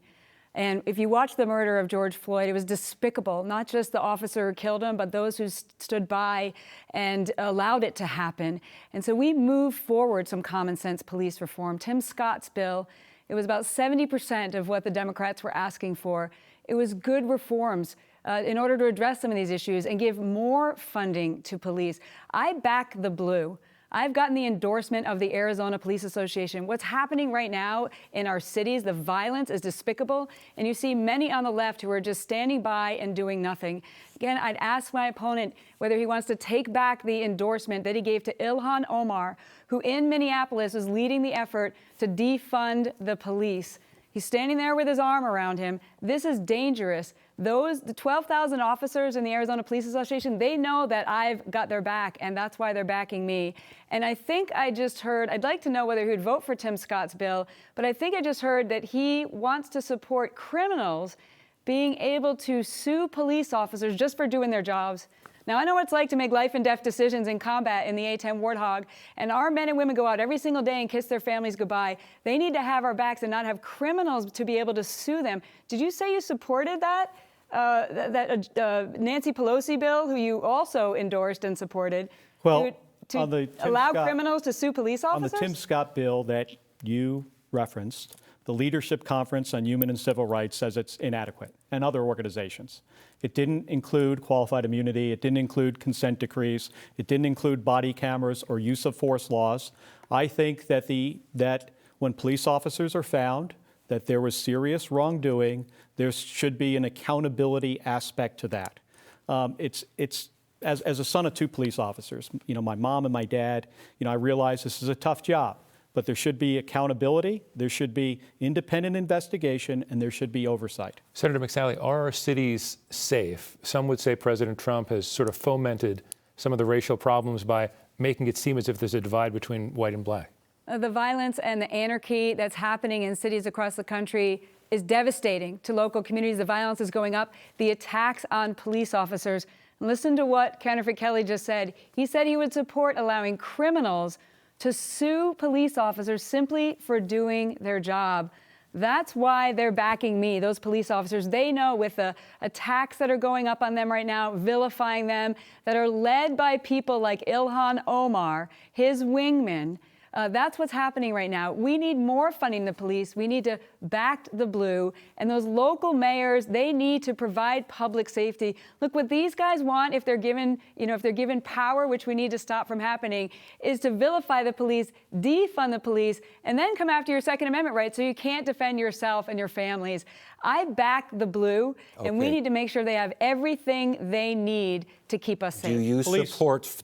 And if you watch the murder of George Floyd, it was despicable, not just the officer who killed him, but those who stood by and allowed it to happen. And so we moved forward some common sense police reform. Tim Scott's bill, it was about 70% of what the Democrats were asking for. It was good reforms in order to address some of these issues and give more funding to police. I back the blue. I've gotten the endorsement of the Arizona Police Association. What's happening right now in our cities, the violence is despicable, and you see many on the left who are just standing by and doing nothing. Again, I'd ask my opponent whether he wants to take back the endorsement that he gave to Ilhan Omar, who in Minneapolis was leading the effort to defund the police. He's standing there with his arm around him. This is dangerous. The 12,000 officers in the Arizona Police Association, they know that I've got their back, and that's why they're backing me. And I think I just heard, I'd like to know whether he would vote for Tim Scott's bill, but I think I just heard that he wants to support criminals being able to sue police officers just for doing their jobs. Now, I know what it's like to make life and death decisions in combat in the A-10 Warthog, and our men and women go out every single day and kiss their families goodbye. They need to have our backs and not have criminals to be able to sue them. Did you say you supported that? Nancy Pelosi bill, who you also endorsed and supported, Well, to on the Tim allow Scott, criminals to sue police officers? On the Tim Scott bill that you referenced, the Leadership Conference on Human and Civil Rights says it's inadequate, and other organizations. It didn't include qualified immunity. It didn't include consent decrees. It didn't include body cameras or use of force laws. I think that when police officers are found that there was serious wrongdoing, there should be an accountability aspect to that. As a son of two police officers, my mom and my dad, I realize this is a tough job. But there should be accountability, there should be independent investigation, and there should be oversight. Senator McSally, are our cities safe? Some would say President Trump has sort of fomented some of the racial problems by making it seem as if there's a divide between white and black. The violence and the anarchy that's happening in cities across the country is devastating to local communities. The violence is going up. The attacks on police officers. Listen to what Counterfeit Kelly just said. He said he would support allowing criminals to sue police officers simply for doing their job. That's why they're backing me, those police officers. They know with the attacks that are going up on them right now, vilifying them, that are led by people like Ilhan Omar, his wingman. That's what's happening right now. We need more funding the police. We need to back the blue. And those local mayors, they need to provide public safety. Look, what these guys want, if they're given power, which we need to stop from happening, is to vilify the police, defund the police, and then come after your Second Amendment rights so you can't defend yourself and your families. I back the blue, and we need to make sure they have everything they need to keep us safe.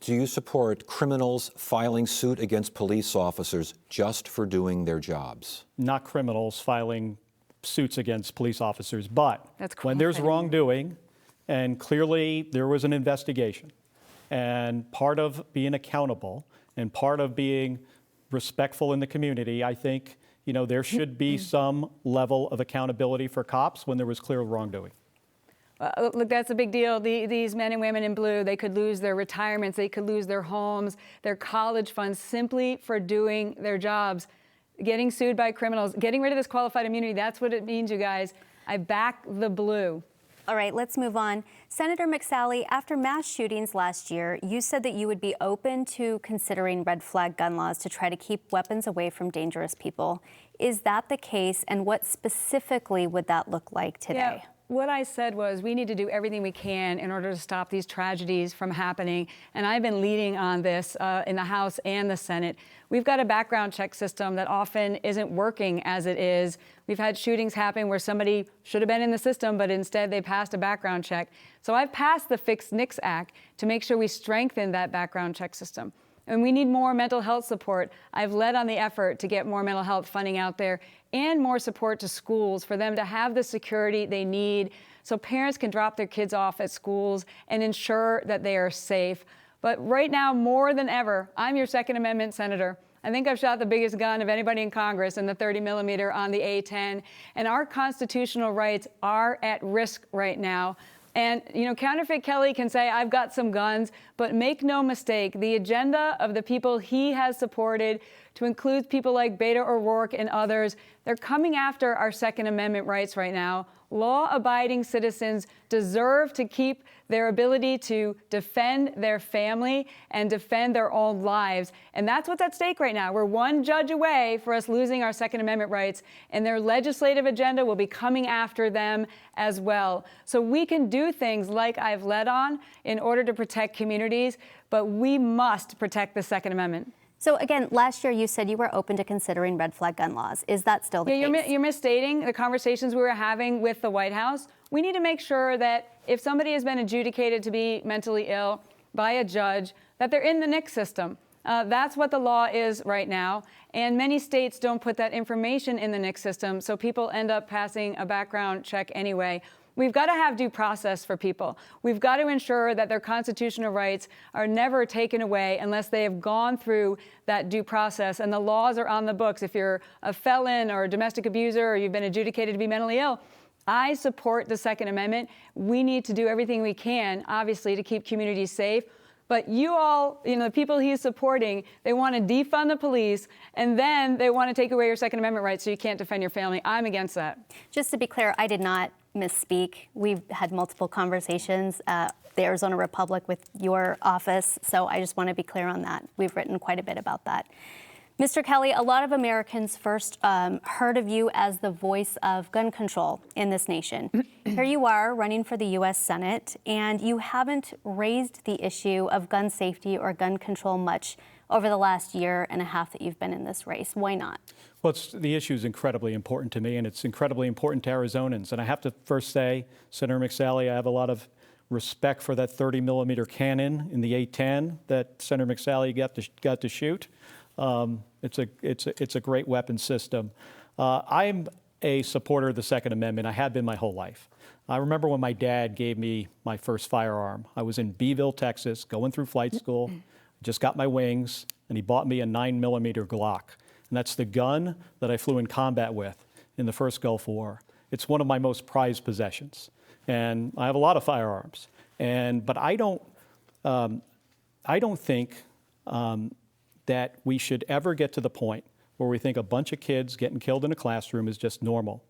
Do you support criminals filing suit against police officers just for doing their jobs? Not criminals filing suits against police officers, but when there's wrongdoing, and clearly there was an investigation, and part of being accountable and part of being respectful in the community, I think there should be some level of accountability for cops when there was clear wrongdoing. Look, that's a big deal. These men and women in blue, they could lose their retirements, they could lose their homes, their college funds simply for doing their jobs. Getting sued by criminals, getting rid of this qualified immunity, that's what it means, you guys. I back the blue. All right, let's move on. Senator McSally, after mass shootings last year, you said that you would be open to considering red flag gun laws to try to keep weapons away from dangerous people. Is that the case, and what specifically would that look like today? Yeah. What I said was we need to do everything we can in order to stop these tragedies from happening. And I've been leading on this in the House and the Senate. We've got a background check system that often isn't working as it is. We've had shootings happen where somebody should have been in the system, but instead they passed a background check. So I've passed the Fix NICS Act to make sure we strengthen that background check system. And we need more mental health support. I've led on the effort to get more mental health funding out there and more support to schools for them to have the security they need so parents can drop their kids off at schools and ensure that they are safe. But right now, more than ever, I'm your Second Amendment senator. I think I've shot the biggest gun of anybody in Congress in the 30 millimeter on the A-10. And our constitutional rights are at risk right now. And, Counterfeit Kelly can say, I've got some guns, but make no mistake, the agenda of the people he has supported, to include people like Beto O'Rourke and others, they're coming after our Second Amendment rights right now. Law-abiding citizens deserve to keep their ability to defend their family and defend their own lives. And that's what's at stake right now. We're one judge away for us losing our Second Amendment rights, and their legislative agenda will be coming after them as well. So we can do things like I've led on in order to protect communities, but we must protect the Second Amendment. So again, last year you said you were open to considering red flag gun laws. Is that still the case? You're misstating the conversations we were having with the White House. We need to make sure that if somebody has been adjudicated to be mentally ill by a judge, that they're in the NICS system. That's what the law is right now. And many states don't put that information in the NICS system, so people end up passing a background check anyway. We've got to have due process for people. We've got to ensure that their constitutional rights are never taken away unless they have gone through that due process. And the laws are on the books. If you're a felon or a domestic abuser or you've been adjudicated to be mentally ill, I support the Second Amendment. We need to do everything we can, obviously, to keep communities safe. But you all, the people he's supporting, they want to defund the police, and then they want to take away your Second Amendment rights so you can't defend your family. I'm against that. Just to be clear, I did not misspeak. We've had multiple conversations at the Arizona Republic with your office, so I just want to be clear on that. We've written quite a bit about that. Mr. Kelly, a lot of Americans first heard of you as the voice of gun control in this nation. Here you are running for the U.S. Senate, and you haven't raised the issue of gun safety or gun control much over the last year and a half that you've been in this race. Why not? Well, the issue is incredibly important to me, and it's incredibly important to Arizonans. And I have to first say, Senator McSally, I have a lot of respect for that 30-millimeter cannon in the A-10 that Senator McSally got to shoot. It's a great weapon system. I'm a supporter of the Second Amendment. I have been my whole life. I remember when my dad gave me my first firearm. I was in Beeville, Texas, going through flight school, just got my wings, and he bought me a 9-millimeter Glock. And that's the gun that I flew in combat with in the first Gulf War. It's one of my most prized possessions. And I have a lot of firearms. But I don't think that we should ever get to the point where we think a bunch of kids getting killed in a classroom is just normal.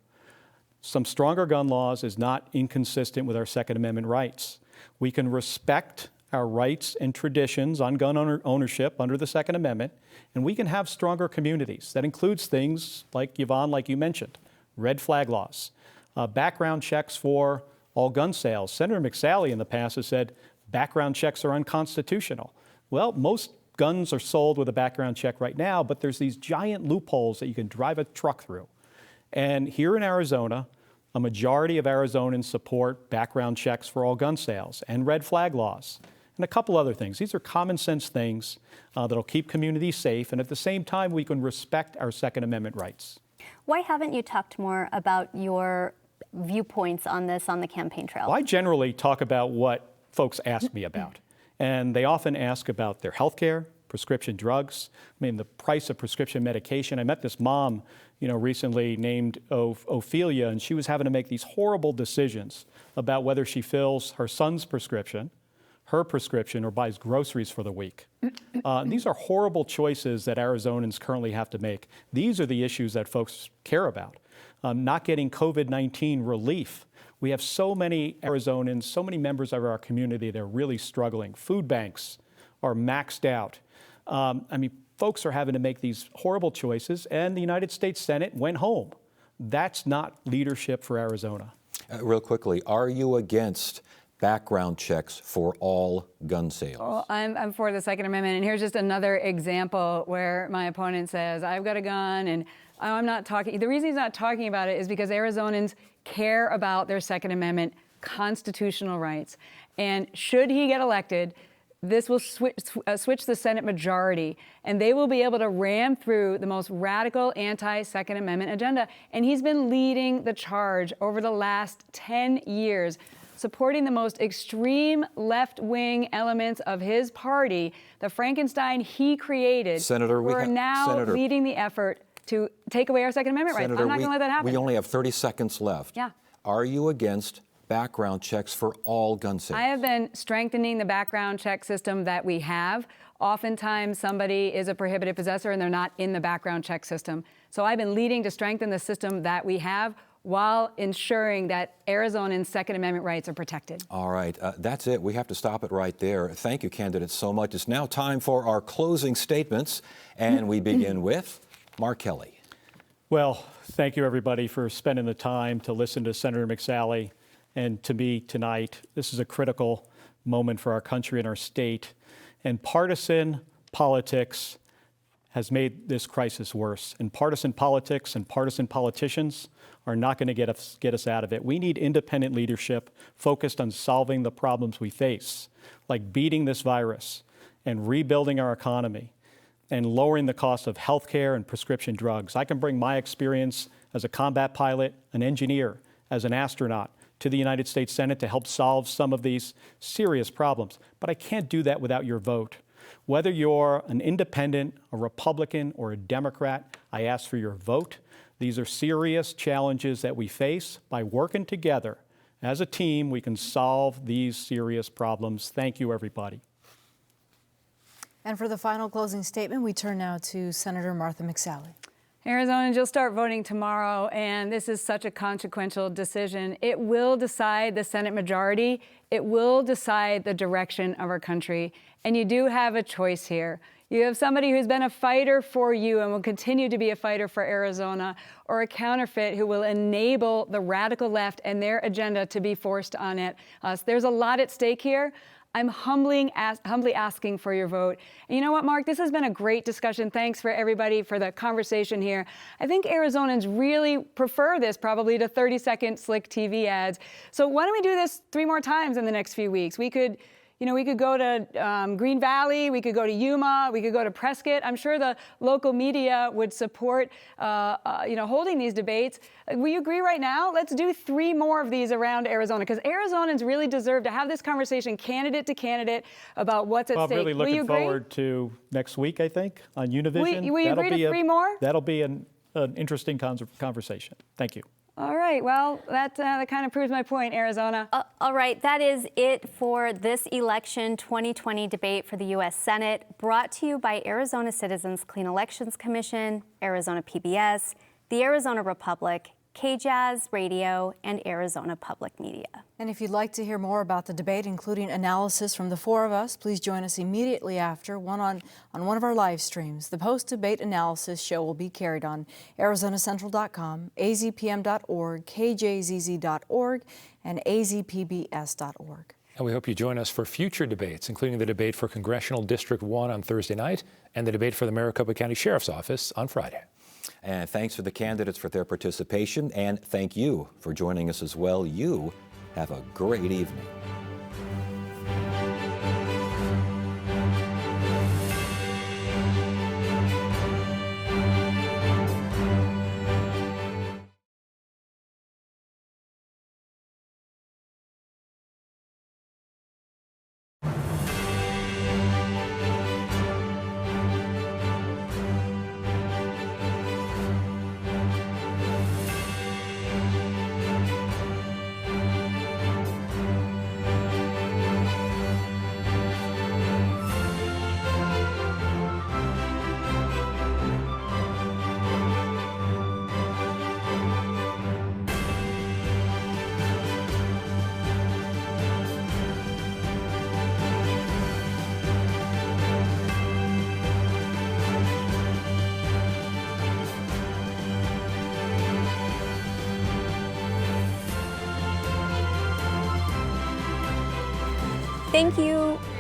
Some stronger gun laws is not inconsistent with our Second Amendment rights. We can respect our rights and traditions on gun ownership under the Second Amendment, and we can have stronger communities. That includes things like, Yvonne, like you mentioned, red flag laws, background checks for all gun sales. Senator McSally in the past has said background checks are unconstitutional. Well, most guns are sold with a background check right now, but there's these giant loopholes that you can drive a truck through. And here in Arizona, a majority of Arizonans support background checks for all gun sales and red flag laws and a couple other things. These are common sense things that'll keep communities safe, and at the same time, we can respect our Second Amendment rights. Why haven't you talked more about your viewpoints on this on the campaign trail? Well, I generally talk about what folks ask me about. And they often ask about their health care, prescription drugs, the price of prescription medication. I met this mom, recently named Ophelia, and she was having to make these horrible decisions about whether she fills her son's prescription, her prescription, or buys groceries for the week. These are horrible choices that Arizonans currently have to make. These are the issues that folks care about. Not getting COVID-19 relief. We have so many Arizonans, so many members of our community that are really struggling. Food banks are maxed out. Folks are having to make these horrible choices, and the United States Senate went home. That's not leadership for Arizona. Real quickly, are you against background checks for all gun sales? Well, I'm for the Second Amendment, and here's just another example where my opponent says, I've got a gun, and I'm not talking. The reason he's not talking about it is because Arizonans care about their Second Amendment constitutional rights. And should he get elected, this will switch the Senate majority, and they will be able to ram through the most radical anti-Second Amendment agenda. And he's been leading the charge over the last 10 years, supporting the most extreme left-wing elements of his party, the Frankenstein he created. Senator, we're now leading the effort to take away our Second Amendment rights. I'm not going to let that happen. We only have 30 seconds left. Yeah. Are you against background checks for all gun sales? I have been strengthening the background check system that we have. Oftentimes, somebody is a prohibited possessor and they're not in the background check system. So I've been leading to strengthen the system that we have. while ensuring that Arizonans' Second Amendment rights are protected. All right, that's it. We have to stop it right there. Thank you, candidates, so much. It's now time for our closing statements, and we begin with Mark Kelly. Well, thank you, everybody, for spending the time to listen to Senator McSally and to me tonight. This is a critical moment for our country and our state. And partisan politics has made this crisis worse. And partisan politics and partisan politicians are not going to get us out of it. We need independent leadership focused on solving the problems we face, like beating this virus and rebuilding our economy and lowering the cost of healthcare and prescription drugs. I can bring my experience as a combat pilot, an engineer, as an astronaut to the United States Senate to help solve some of these serious problems. But I can't do that without your vote. Whether you're an independent, a Republican, or a Democrat, I ask for your vote. These are serious challenges that we face. By working together as a team, we can solve these serious problems. Thank you, everybody. And for the final closing statement, we turn now to Senator Martha McSally. Arizonans, you'll start voting tomorrow, and this is such a consequential decision. It will decide the Senate majority. It will decide the direction of our country. And you do have a choice here. You have somebody who's been a fighter for you and will continue to be a fighter for Arizona, or a counterfeit who will enable the radical left and their agenda to be forced on us. There's a lot at stake here. I'm humbly asking for your vote. And you know what, Mark? This has been a great discussion. Thanks for everybody for the conversation here. I think Arizonans really prefer this probably to 30-second slick TV ads. So why don't we do this 3 more times in the next few weeks? We could go to Green Valley, we could go to Yuma, we could go to Prescott. I'm sure the local media would support, holding these debates. Will you agree right now? Let's do 3 more of these around Arizona, because Arizonans really deserve to have this conversation candidate to candidate about what's at stake. I'm really looking forward to next week, I think, on Univision. Will you agree to 3 more? That'll be an interesting conversation. Thank you. All right. Well, that kind of proves my point, Arizona. All right. That is it for this election 2020 debate for the U.S. Senate, brought to you by Arizona Citizens Clean Elections Commission, Arizona PBS, the Arizona Republic, KJAZ Radio, and Arizona Public Media. And if you'd like to hear more about the debate, including analysis from the 4 of us, please join us immediately after on one of our live streams. The post-debate analysis show will be carried on ArizonaCentral.com, azpm.org, kjzz.org, and azpbs.org. And we hope you join us for future debates, including the debate for Congressional District 1 on Thursday night and the debate for the Maricopa County Sheriff's Office on Friday. And thanks to the candidates for their participation, and thank you for joining us as well. You have a great evening.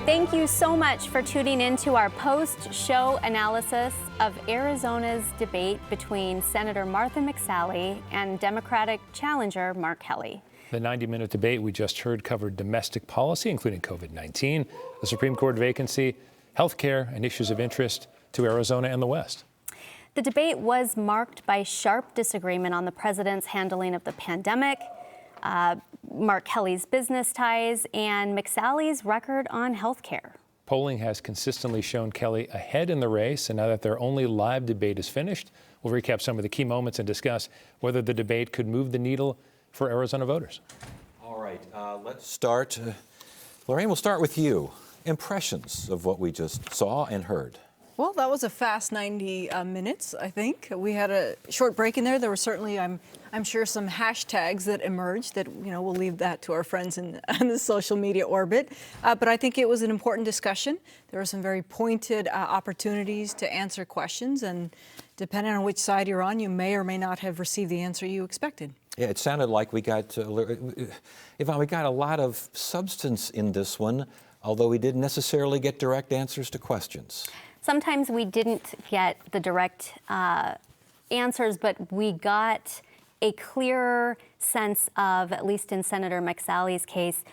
Thank you so much for tuning in to our post-show analysis of Arizona's debate between Senator Martha McSally and Democratic challenger Mark Kelly. The 90-minute debate we just heard covered domestic policy, including COVID-19, the Supreme Court vacancy, health care, and issues of interest to Arizona and the West. The debate was marked by sharp disagreement on the president's handling of the pandemic, Mark Kelly's business ties, and McSally's record on health care. Polling has consistently shown Kelly ahead in the race, and now that their only live debate is finished, we'll recap some of the key moments and discuss whether the debate could move the needle for Arizona voters. All right, let's start. Lorraine, we'll start with you. Impressions of what we just saw and heard. Well, that was a fast 90 minutes, I think. We had a short break in there. There were certainly, I'm sure, some hashtags that emerged that, we'll leave that to our friends in the social media orbit. But I think it was an important discussion. There were some very pointed opportunities to answer questions. And depending on which side you're on, you may or may not have received the answer you expected. Yeah, it sounded like we got, Yvonne, we got a lot of substance in this one, although we didn't necessarily get direct answers to questions. Sometimes we didn't get the direct answers, but we got a clearer sense of, at least in Senator McSally's case,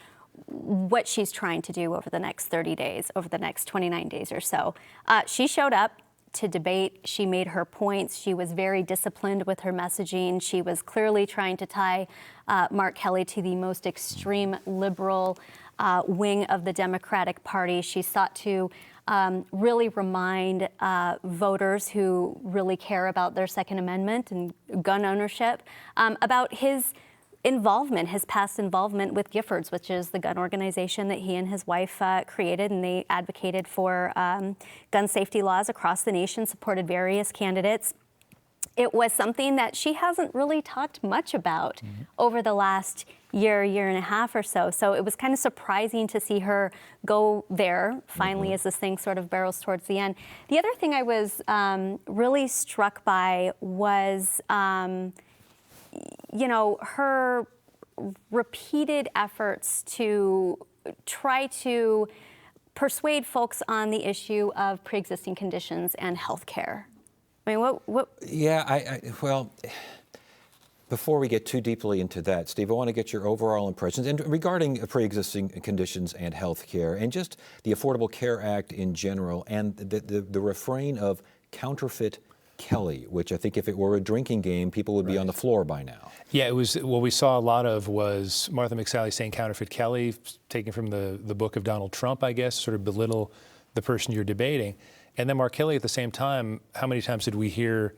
what she's trying to do over the next 30 days, over the next 29 days or so. She showed up to debate. She made her points. She was very disciplined with her messaging. She was clearly trying to tie Mark Kelly to the most extreme liberal wing of the Democratic Party. She sought to really remind voters who really care about their Second Amendment and gun ownership about his involvement, his past involvement with Giffords, which is the gun organization that he and his wife created, and they advocated for gun safety laws across the nation, supported various candidates. It was something that she hasn't really talked much about over the last year and a half or so. So it was kind of surprising to see her go there finally as this thing sort of barrels towards the end. The other thing I was really struck by was, her repeated efforts to try to persuade folks on the issue of pre-existing conditions and health care. I mean, what? Yeah, well, before we get too deeply into that, Steve, I want to get your overall impressions and regarding pre-existing conditions and health care and just the Affordable Care Act in general and the refrain of counterfeit Kelly, which I think if it were a drinking game, people would be on the floor by now. Yeah, it was what we saw a lot of was Martha McSally saying counterfeit Kelly, taken from the book of Donald Trump, I guess, sort of belittle the person you're debating. And then Mark Kelly at the same time, how many times did we hear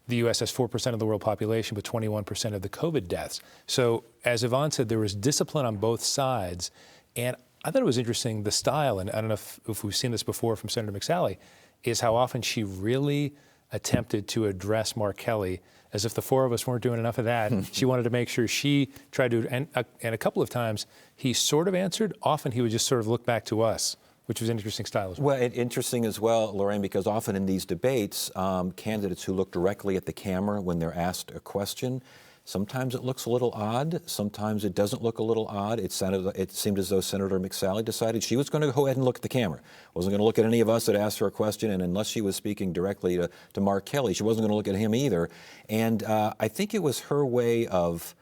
the U.S. has 4% of the world population, but 21% of the COVID deaths? So as Yvonne said, there was discipline on both sides. And I thought it was interesting, the style, and I don't know if we've seen this before from Senator McSally, is how often she really attempted to address Mark Kelly as if the four of us weren't doing enough of that. She wanted to make sure she tried to, and a couple of times he sort of answered. Often he would just sort of look back to us, which was an interesting style as well. Well, interesting as well, Lorraine, because often in these debates, candidates who look directly at the camera when they're asked a question, sometimes it looks a little odd, sometimes it doesn't look a little odd. It seemed as though Senator McSally decided she was going to go ahead and look at the camera. Wasn't going to look at any of us that asked her a question, and unless she was speaking directly to Mark Kelly, she wasn't going to look at him either. And I think it was her way of,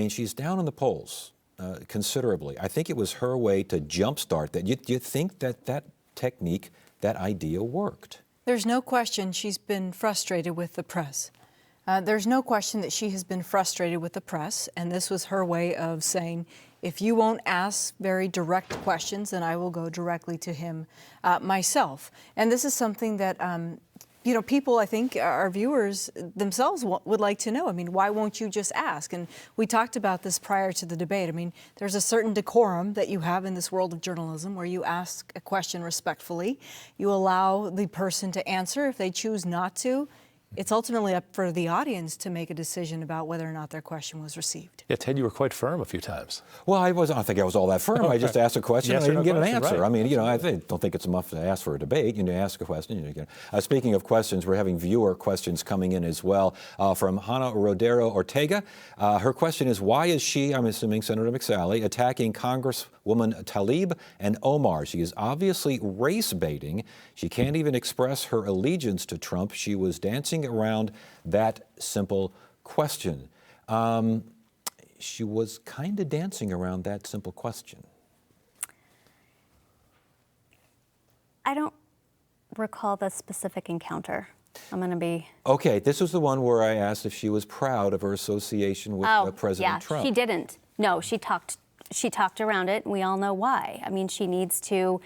she's down in the polls considerably. I think it was her way to jumpstart that. You think that technique, that idea worked? There's no question she's been frustrated with the press. There's no question that she has been frustrated with the press, and this was her way of saying, if you won't ask very direct questions, then I will go directly to him myself. And this is something that, people, I think, our viewers themselves would like to know. Why won't you just ask? And we talked about this prior to the debate. There's a certain decorum that you have in this world of journalism where you ask a question respectfully. You allow the person to answer. If they choose not to, it's ultimately up for the audience to make a decision about whether or not their question was received. Yeah, Ted, you were quite firm a few times. Well, I don't think I was all that firm. I just asked a question and I didn't get an answer. Right. I don't think it's enough to ask for a debate. You ask a question. Speaking of questions, we're having viewer questions coming in as well from Hannah Rodero Ortega. Her question is, why is she, I'm assuming Senator McSally, attacking Congresswoman Tlaib and Omar? She is obviously race baiting. She can't even express her allegiance to Trump. She was dancing around that simple question. She was kind of dancing around that simple question. I don't recall the specific encounter. I'm going to be... Okay, this was the one where I asked if she was proud of her association with President Trump. She didn't. No, she talked around it, and we all know why. She needs to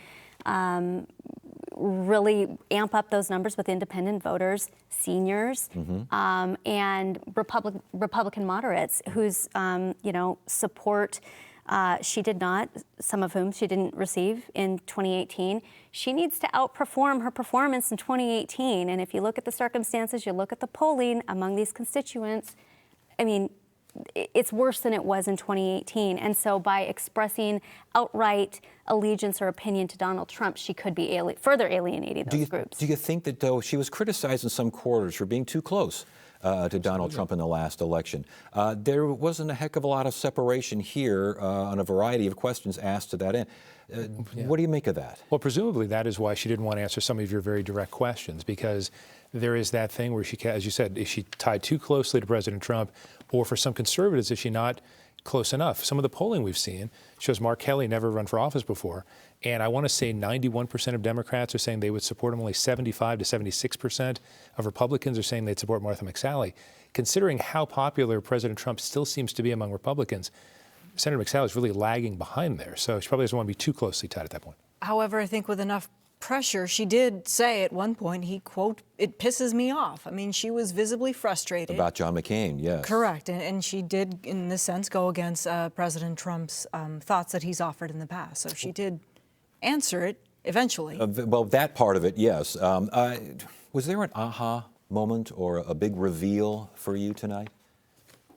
really amp up those numbers with independent voters, seniors, and Republican moderates whose support She did not, some of whom she didn't receive in 2018. She needs to outperform her performance in 2018. And if you look at the circumstances, you look at the polling among these constituents, I mean, it's worse than it was in 2018. And so by expressing outright allegiance or opinion to Donald Trump, she could be further alienating those groups. Do you think that, though, she was criticized in some quarters for being too close to Donald Trump in the last election? There wasn't a heck of a lot of separation here on a variety of questions asked to that end. What do you make of that? Well, presumably that is why she didn't want to answer some of your very direct questions, because there is that thing where she, as you said, is she tied too closely to President Trump, or for some conservatives, is she not close enough? Some of the polling we've seen shows Mark Kelly never run for office before, and I want to say 91% of Democrats are saying they would support him. Only 75 to 76% of Republicans are saying they'd support Martha McSally. Considering how popular President Trump still seems to be among Republicans, Senator McSally is really lagging behind there, so she probably doesn't want to be too closely tied at that point. However, I think with enough pressure, she did say at one point, he, quote, "It pisses me off." I mean, she was visibly frustrated. About John McCain, yes. Correct. And she did, in this sense, go against President Trump's thoughts that he's offered in the past. So she did answer it eventually. Well, that part of it, yes. Was there an aha moment or a big reveal for you tonight?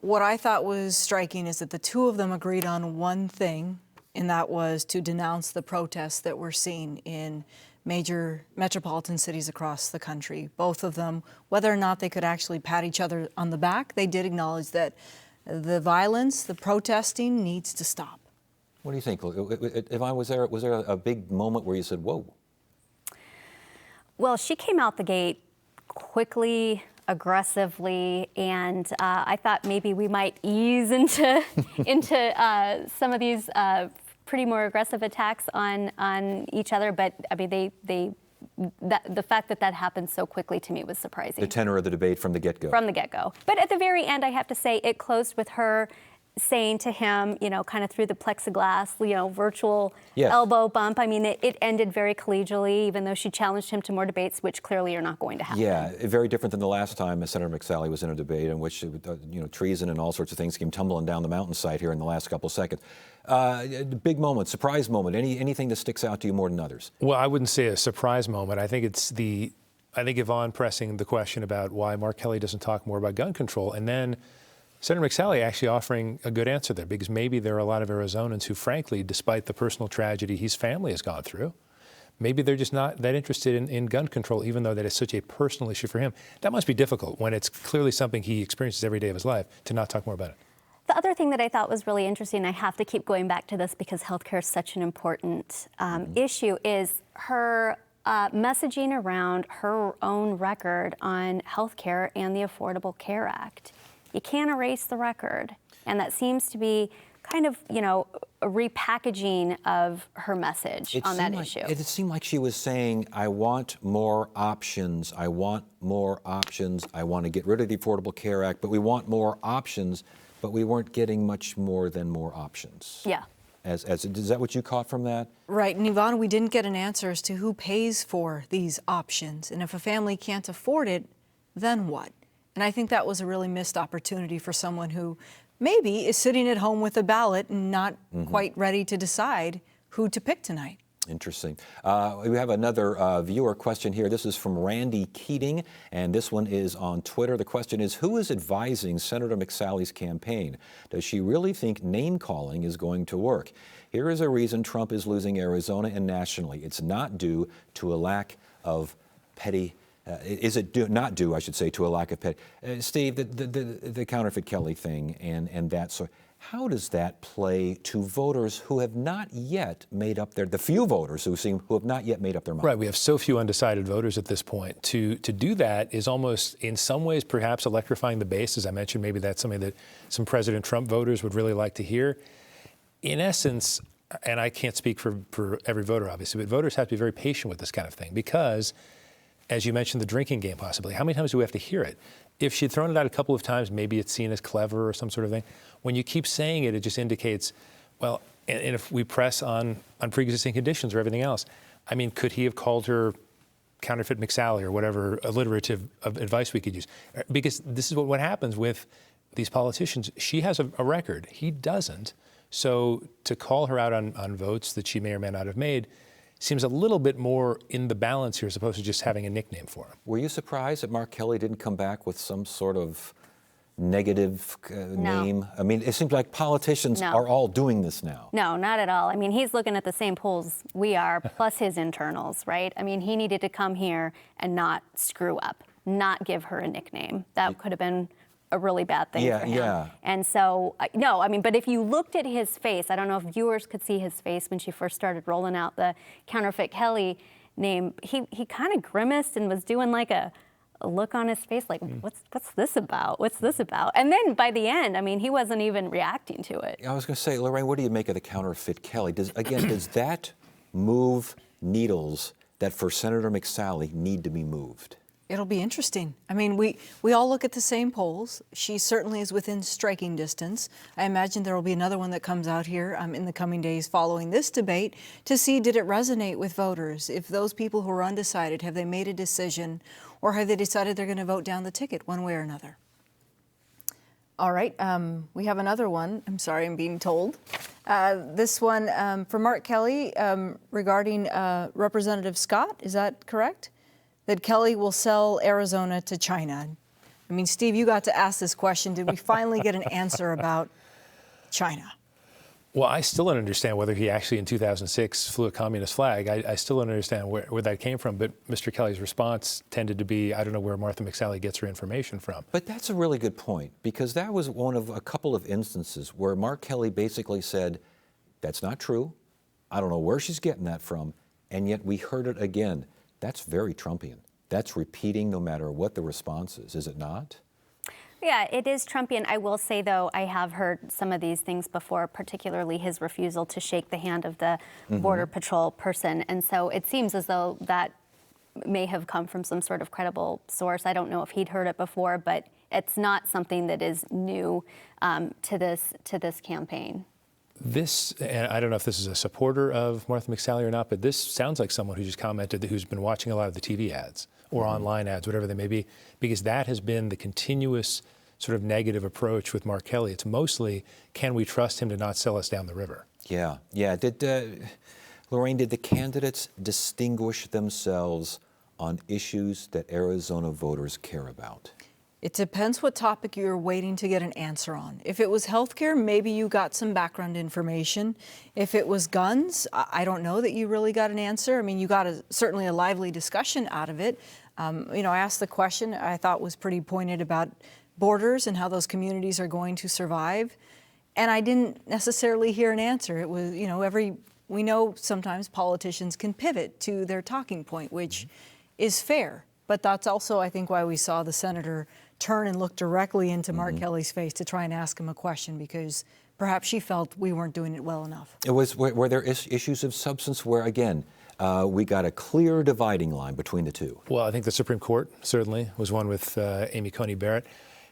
What I thought was striking is that the two of them agreed on one thing, and that was to denounce the protests that we're seeing in major metropolitan cities across the country. Both of them, whether or not they could actually pat each other on the back, they did acknowledge that the violence, the protesting needs to stop. What do you think? Yvonne, was there a big moment where you said, whoa? Well, she came out the gate quickly, aggressively, and I thought maybe we might ease into some of these pretty more aggressive attacks on each other. But I mean, the fact that happened so quickly to me was surprising. The tenor of the debate from the get-go. From the get-go. But at the very end, I have to say, it closed with her saying to him, you know, kind of through the plexiglass, you know, virtual elbow bump. I mean, it ended very collegially, even though she challenged him to more debates, which clearly are not going to happen. Yeah, very different than the last time Senator McSally was in a debate in which, treason and all sorts of things came tumbling down the mountainside here in the last couple seconds. Big moment, surprise moment, anything that sticks out to you more than others? Well, I wouldn't say a surprise moment. I think Yvonne pressing the question about why Mark Kelly doesn't talk more about gun control, and then Senator McSally actually offering a good answer there, because maybe there are a lot of Arizonans who, frankly, despite the personal tragedy his family has gone through, maybe they're just not that interested in gun control, even though that is such a personal issue for him. That must be difficult when it's clearly something he experiences every day of his life, to not talk more about it. The other thing that I thought was really interesting, I have to keep going back to this because healthcare is such an important issue, is her messaging around her own record on healthcare and the Affordable Care Act. You can't erase the record. And that seems to be kind of, a repackaging of her message on that issue. It seemed like she was saying, I want more options. I want more options. I want to get rid of the Affordable Care Act, but we want more options, but we weren't getting much more than more options. Yeah. Is that what you caught from that? Right, and Yvonne, we didn't get an answer as to who pays for these options. And if a family can't afford it, then what? And I think that was a really missed opportunity for someone who maybe is sitting at home with a ballot and not quite ready to decide who to pick tonight. Interesting. We have another viewer question here. This is from Randy Keating, and this one is on Twitter. The question is, who is advising Senator McSally's campaign? Does she really think name-calling is going to work? Here is a reason Trump is losing Arizona and nationally. It's not due to a lack of petty not due, I should say, to a lack of petty. Steve, the counterfeit Kelly thing and that sort. How does that play to voters who have not yet made up the few voters who have not yet made up their mind? Right, we have so few undecided voters at this point. To do that is almost, in some ways, perhaps electrifying the base. As I mentioned, maybe that's something that some President Trump voters would really like to hear. In essence, and I can't speak for every voter, obviously, but voters have to be very patient with this kind of thing because, as you mentioned, the drinking game possibly. How many times do we have to hear it? If she'd thrown it out a couple of times, maybe it's seen as clever or some sort of thing. When you keep saying it, it just indicates, well, and if we press on pre-existing conditions or everything else, I mean, could he have called her counterfeit McSally or whatever alliterative advice we could use? Because this is what happens with these politicians. She has a record. He doesn't. So to call her out on votes that she may or may not have made seems a little bit more in the balance here as opposed to just having a nickname for him. Were you surprised that Mark Kelly didn't come back with some sort of negative name? I mean, it seems like politicians are all doing this now. No, not at all. I mean, he's looking at the same polls we are, plus his internals, right? I mean, he needed to come here and not screw up, not give her a nickname. That could have been a really bad thing for him. Yeah. And so, no, I mean, but if you looked at his face, I don't know if viewers could see his face when she first started rolling out the Counterfeit Kelly name, he kind of grimaced and was doing like a look on his face like, what's this about? What's this about? And then by the end, I mean, he wasn't even reacting to it. I was going to say, Lorraine, what do you make of the Counterfeit Kelly? Does that move needles that for Senator McSally need to be moved? It'll be interesting. I mean, we all look at the same polls. She certainly is within striking distance. I imagine there will be another one that comes out here in the coming days following this debate to see, did it resonate with voters? If those people who are undecided, have they made a decision, or have they decided they're going to vote down the ticket one way or another? All right, we have another one. I'm sorry, I'm being told. This one for Mark Kelly regarding Representative Scott, is that correct? That Kelly will sell Arizona to China. I mean, Steve, you got to ask this question. Did we finally get an answer about China? Well, I still don't understand whether he actually in 2006 flew a communist flag. I still don't understand where that came from. But Mr. Kelly's response tended to be, I don't know where Martha McSally gets her information from. But that's a really good point, because that was one of a couple of instances where Mark Kelly basically said, that's not true. I don't know where she's getting that from. And yet we heard it again. That's very Trumpian. That's repeating no matter what the response is it not? Yeah, it is Trumpian. I will say, though, I have heard some of these things before, particularly his refusal to shake the hand of the Border Patrol person. And so it seems as though that may have come from some sort of credible source. I don't know if he'd heard it before, but it's not something that is new to this campaign. This, and I don't know if this is a supporter of Martha McSally or not, but this sounds like someone who just commented who's been watching a lot of the TV ads or online ads, whatever they may be, because that has been the continuous sort of negative approach with Mark Kelly. It's mostly, can we trust him to not sell us down the river? Yeah. Lorraine, did the candidates distinguish themselves on issues that Arizona voters care about? It depends what topic you're waiting to get an answer on. If it was healthcare, maybe you got some background information. If it was guns, I don't know that you really got an answer. I mean, you got certainly a lively discussion out of it. I asked the question I thought was pretty pointed about borders and how those communities are going to survive. And I didn't necessarily hear an answer. It was, we know sometimes politicians can pivot to their talking point, which is fair. But that's also, I think, why we saw the senator turn and look directly into Mark Kelly's face to try and ask him a question, because perhaps she felt we weren't doing it well enough. Were there issues of substance where, again, we got a clear dividing line between the two? Well, I think the Supreme Court certainly was one with Amy Coney Barrett.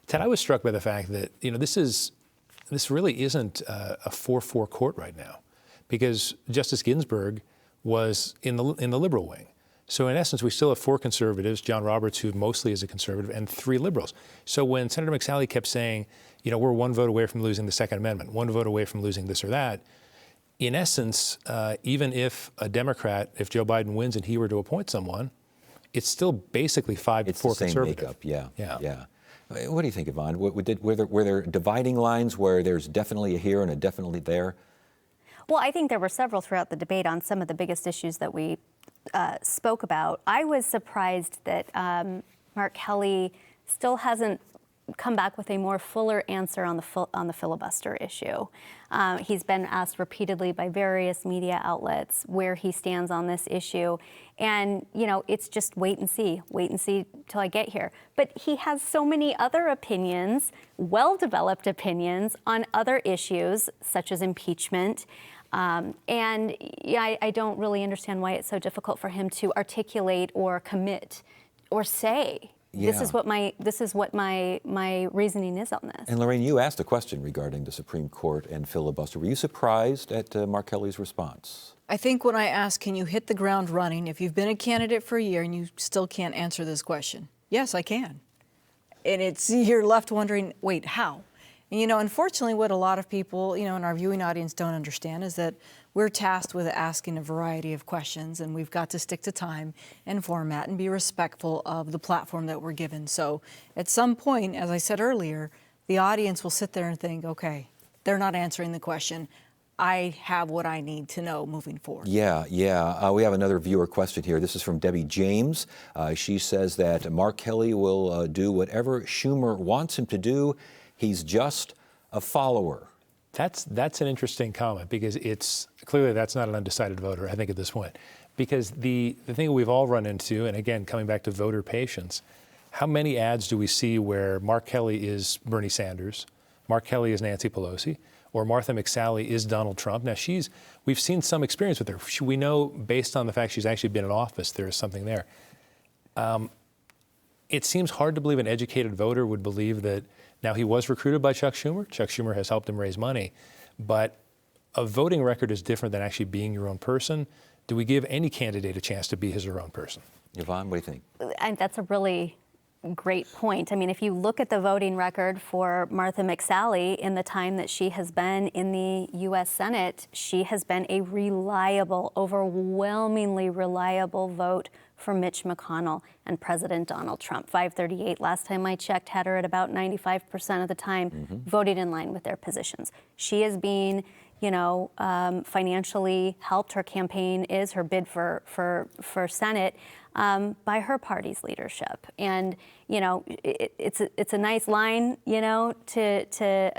Ted, I was struck by the fact that, this really isn't a 4-4 court right now, because Justice Ginsburg was in the liberal wing. So in essence, we still have 4 conservatives, John Roberts, who mostly is a conservative, and 3 liberals. So when Senator McSally kept saying, we're 1 vote away from losing the Second Amendment, 1 vote away from losing this or that, in essence, even if a Democrat, if Joe Biden wins and he were to appoint someone, it's still basically 5 to 4 conservative. It's the same makeup, yeah. What do you think, Yvonne? Were there dividing lines where there's definitely a here and a definitely there? Well, I think there were several throughout the debate on some of the biggest issues that we spoke about. I was surprised that Mark Kelly still hasn't come back with a more fuller answer on the filibuster issue. He's been asked repeatedly by various media outlets where he stands on this issue. And, it's just wait and see till I get here. But he has so many other opinions, well-developed opinions on other issues, such as impeachment. I don't really understand why it's so difficult for him to articulate or commit or say, this is what my reasoning is on this. And Lorraine, you asked a question regarding the Supreme Court and filibuster. Were you surprised at Mark Kelly's response? I think when I asked, can you hit the ground running if you've been a candidate for a year and you still can't answer this question? Yes, I can. And you're left wondering, wait, how? And, unfortunately, what a lot of people, in our viewing audience don't understand is that we're tasked with asking a variety of questions, and we've got to stick to time and format and be respectful of the platform that we're given. So at some point, as I said earlier, the audience will sit there and think, okay, they're not answering the question. I have what I need to know moving forward. Yeah. We have another viewer question here. This is from Debbie James. She says that Mark Kelly will do whatever Schumer wants him to do. He's just a follower. That's an interesting comment, because it's clearly that's not an undecided voter, I think, at this point. Because the thing we've all run into, and again, coming back to voter patience, how many ads do we see where Mark Kelly is Bernie Sanders, Mark Kelly is Nancy Pelosi, or Martha McSally is Donald Trump? Now, we've seen some experience with her. We know, based on the fact she's actually been in office, there is something there. It seems hard to believe an educated voter would believe that. Now, he was recruited by Chuck Schumer. Chuck Schumer has helped him raise money. But a voting record is different than actually being your own person. Do we give any candidate a chance to be his or her own person? Yvonne, what do you think? And that's a really great point. I mean, if you look at the voting record for Martha McSally in the time that she has been in the U.S. Senate, she has been a reliable, overwhelmingly reliable vote for Mitch McConnell and President Donald Trump. 538, last time I checked, had her at about 95% of the time voted in line with their positions. She is being, financially helped. Her campaign is, her bid for Senate, by her party's leadership. And, it's a nice line, to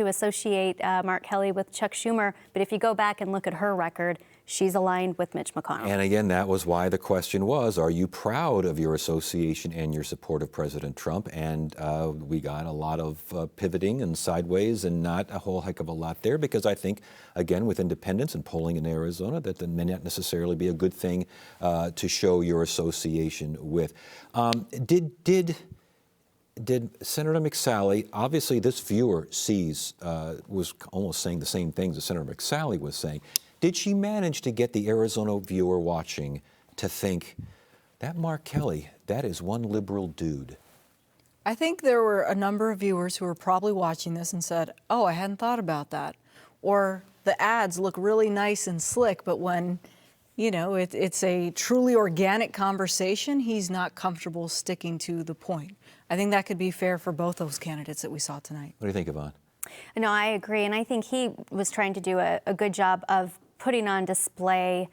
associate Mark Kelly with Chuck Schumer. But if you go back and look at her record, she's aligned with Mitch McConnell. And again, that was why the question was, are you proud of your association and your support of President Trump? And we got a lot of pivoting and sideways and not a whole heck of a lot there, because I think, again, with independents and polling in Arizona, that may not necessarily be a good thing to show your association with. Did Senator McSally, obviously this viewer was almost saying the same things that Senator McSally was saying. Did she manage to get the Arizona viewer watching to think, that Mark Kelly, that is one liberal dude? I think there were a number of viewers who were probably watching this and said, oh, I hadn't thought about that. Or the ads look really nice and slick, but when, it's a truly organic conversation, he's not comfortable sticking to the point. I think that could be fair for both those candidates that we saw tonight. What do you think, Yvonne? No, I agree. And I think he was trying to do a good job of putting on display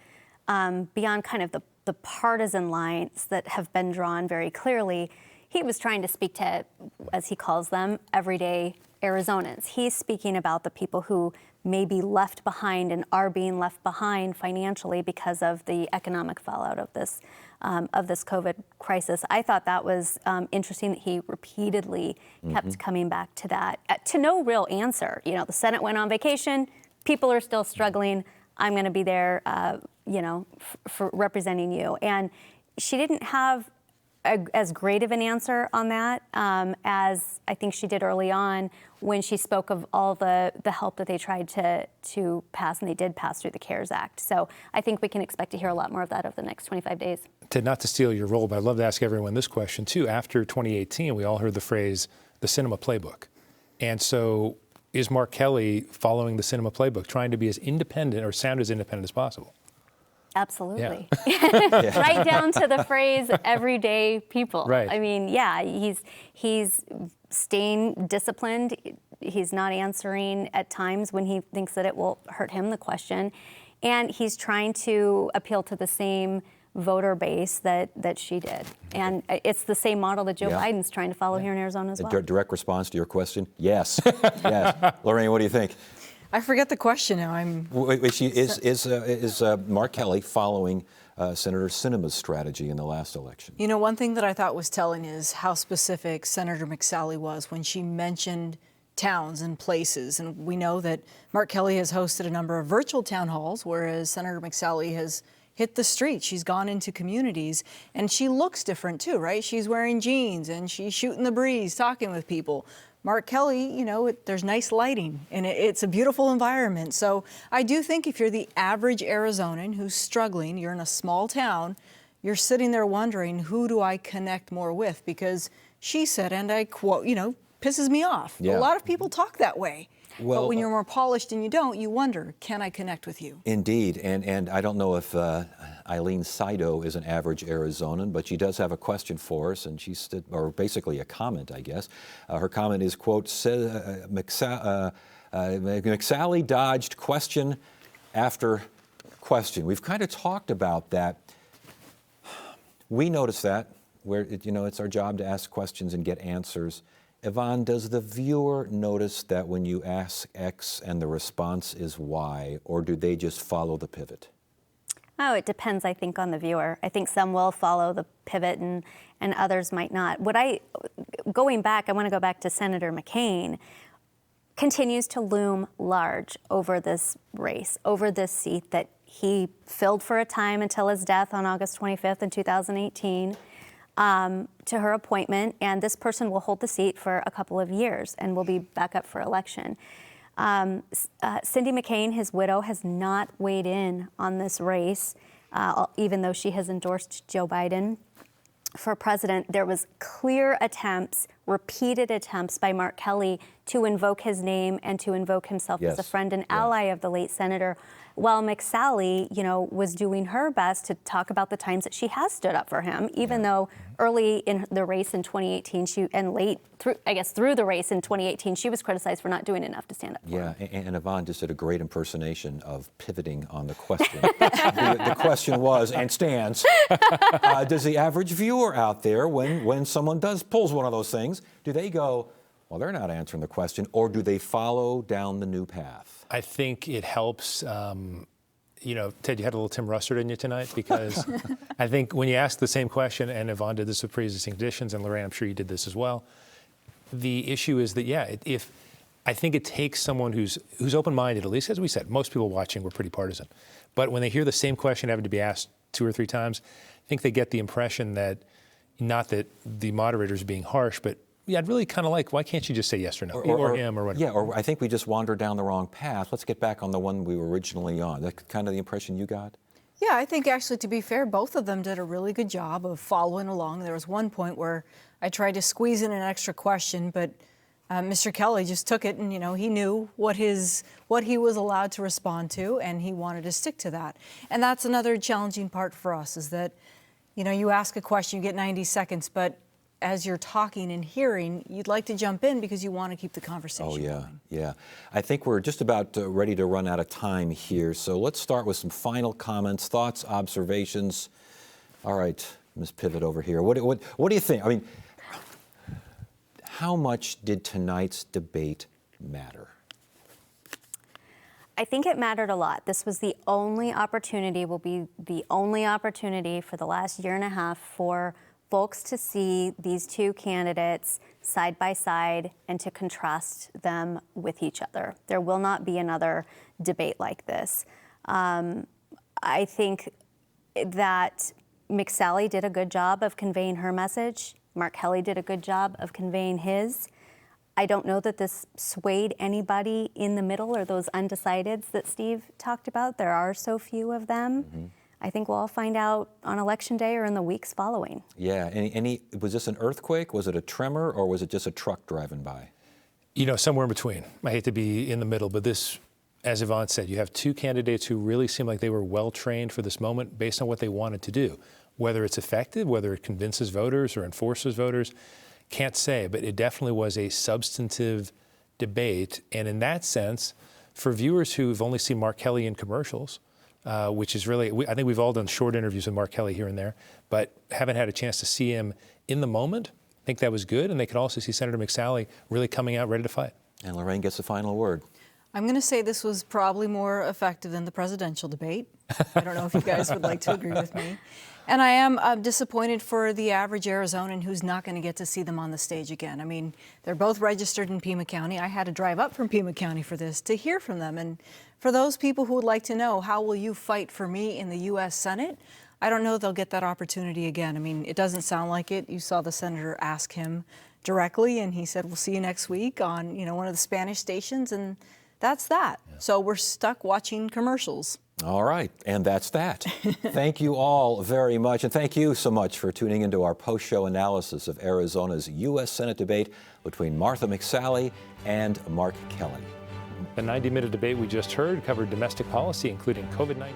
beyond kind of the partisan lines that have been drawn very clearly. He was trying to speak to, as he calls them, everyday Arizonans. He's speaking about the people who may be left behind and are being left behind financially because of the economic fallout of this COVID crisis. I thought that was interesting that he repeatedly kept coming back to that, to no real answer. The Senate went on vacation, people are still struggling, I'm going to be there, for representing you. And she didn't have as great of an answer on that as I think she did early on when she spoke of all the help that they tried to pass, and they did pass through the CARES Act. So I think we can expect to hear a lot more of that over the next 25 days. Not to steal your role, but I'd love to ask everyone this question too. After 2018, we all heard the phrase, the cinema playbook. And so is Mark Kelly following the cinema playbook, trying to be as independent or sound as independent as possible? Absolutely. Yeah. Right down to the phrase everyday people. Right. I mean, yeah, he's staying disciplined. He's not answering at times when he thinks that it will hurt him, the question. And he's trying to appeal to the same voter base that she did. And it's the same model that Joe Biden's trying to follow here in Arizona as well. A direct response to your question? Yes. Yes. Lorraine, what do you think? I forget the question now. Is Mark Kelly following Senator Sinema's strategy in the last election? One thing that I thought was telling is how specific Senator McSally was when she mentioned towns and places. And we know that Mark Kelly has hosted a number of virtual town halls, whereas Senator McSally has hit the streets. She's gone into communities, and she looks different too, right? She's wearing jeans and she's shooting the breeze, talking with people. Mark Kelly, there's nice lighting and it's a beautiful environment. So I do think if you're the average Arizonan who's struggling, you're in a small town, you're sitting there wondering, who do I connect more with? Because she said, and I quote, pisses me off. Yeah. A lot of people talk that way. Well, but when you're more polished and you don't, you wonder, can I connect with you? Indeed, and I don't know if Eileen Saido is an average Arizonan, but she does have a question for us, and or basically a comment, I guess. Her comment is, quote, McSally dodged question after question. We've kind of talked about that. We notice that, where it's our job to ask questions and get answers. Yvonne, does the viewer notice that when you ask X and the response is Y, or do they just follow the pivot? Oh, it depends, I think, on the viewer. I think some will follow the pivot and others might not. Going back, I want to go back to Senator McCain, continues to loom large over this race, over this seat that he filled for a time until his death on August 25th in 2018. To her appointment, and this person will hold the seat for a couple of years and will be back up for election. Cindy McCain, his widow, has not weighed in on this race, even though she has endorsed Joe Biden for president. There was clear attempts, repeated attempts by Mark Kelly to invoke his name and to invoke himself as a friend and ally of the late senator, while McSally, was doing her best to talk about the times that she has stood up for him, even though early in the race in 2018, and late through the race in 2018, she was criticized for not doing enough to stand up for him. And Yvonne just did a great impersonation of pivoting on the question. The question was, and stands, does the average viewer out there, when someone pulls one of those things, do they go, well, they're not answering the question, or do they follow down the new path? I think it helps. Ted, you had a little Tim Russert in you tonight, because I think when you ask the same question, and Yvonne did this with pre-existing conditions, and Lorraine, I'm sure you did this as well, the issue is that, if I think it takes someone who's open-minded, at least as we said, most people watching were pretty partisan, but when they hear the same question having to be asked 2 or 3 times, I think they get the impression that, not that the moderator's being harsh, but I'd really kind of like, why can't you just say yes or no, or him, or whatever? Yeah, or I think we just wandered down the wrong path. Let's get back on the one we were originally on. That's kind of the impression you got? Yeah, I think actually, to be fair, both of them did a really good job of following along. There was one point where I tried to squeeze in an extra question, but Mr. Kelly just took it, and he knew what he was allowed to respond to, and he wanted to stick to that. And that's another challenging part for us, is that you ask a question, you get 90 seconds, but as you're talking and hearing, you'd like to jump in because you want to keep the conversation going. Yeah. I think we're just about ready to run out of time here, so let's start with some final comments, thoughts, observations. All right, Ms. Pivot over here. What do you think? I mean, how much did tonight's debate matter? I think it mattered a lot. This was the only opportunity, will be the only opportunity for the last year and a half for folks to see these two candidates side by side and to contrast them with each other. There will not be another debate like this. I think that McSally did a good job of conveying her message. Mark Kelly did a good job of conveying his. I don't know that this swayed anybody in the middle, or those undecideds that Steve talked about. There are so few of them. Mm-hmm. I think we'll all find out on Election Day or in the weeks following. Yeah, was this an earthquake? Was it a tremor, or was it just a truck driving by? Somewhere in between. I hate to be in the middle, but this, as Yvonne said, you have two candidates who really seem like they were well-trained for this moment based on what they wanted to do. Whether it's effective, whether it convinces voters or enforces voters, can't say, but it definitely was a substantive debate. And in that sense, for viewers who've only seen Mark Kelly in commercials, which is really, I think we've all done short interviews with Mark Kelly here and there, but haven't had a chance to see him in the moment. I think that was good, and they could also see Senator McSally really coming out ready to fight. And Lorraine gets the final word. I'm going to say this was probably more effective than the presidential debate. I don't know if you guys would like to agree with me. And I am disappointed for the average Arizonan who's not going to get to see them on the stage again. I mean, they're both registered in Pima County. I had to drive up from Pima County for this to hear from them. And for those people who would like to know, how will you fight for me in the U.S. Senate? I don't know they'll get that opportunity again. I mean, it doesn't sound like it. You saw the senator ask him directly, and he said, we'll see you next week on, one of the Spanish stations, and that's that. Yeah. So we're stuck watching commercials. All right, and that's that. Thank you all very much, and thank you so much for tuning into our post-show analysis of Arizona's U.S. Senate debate between Martha McSally and Mark Kelly. The 90-minute debate we just heard covered domestic policy, including COVID-19.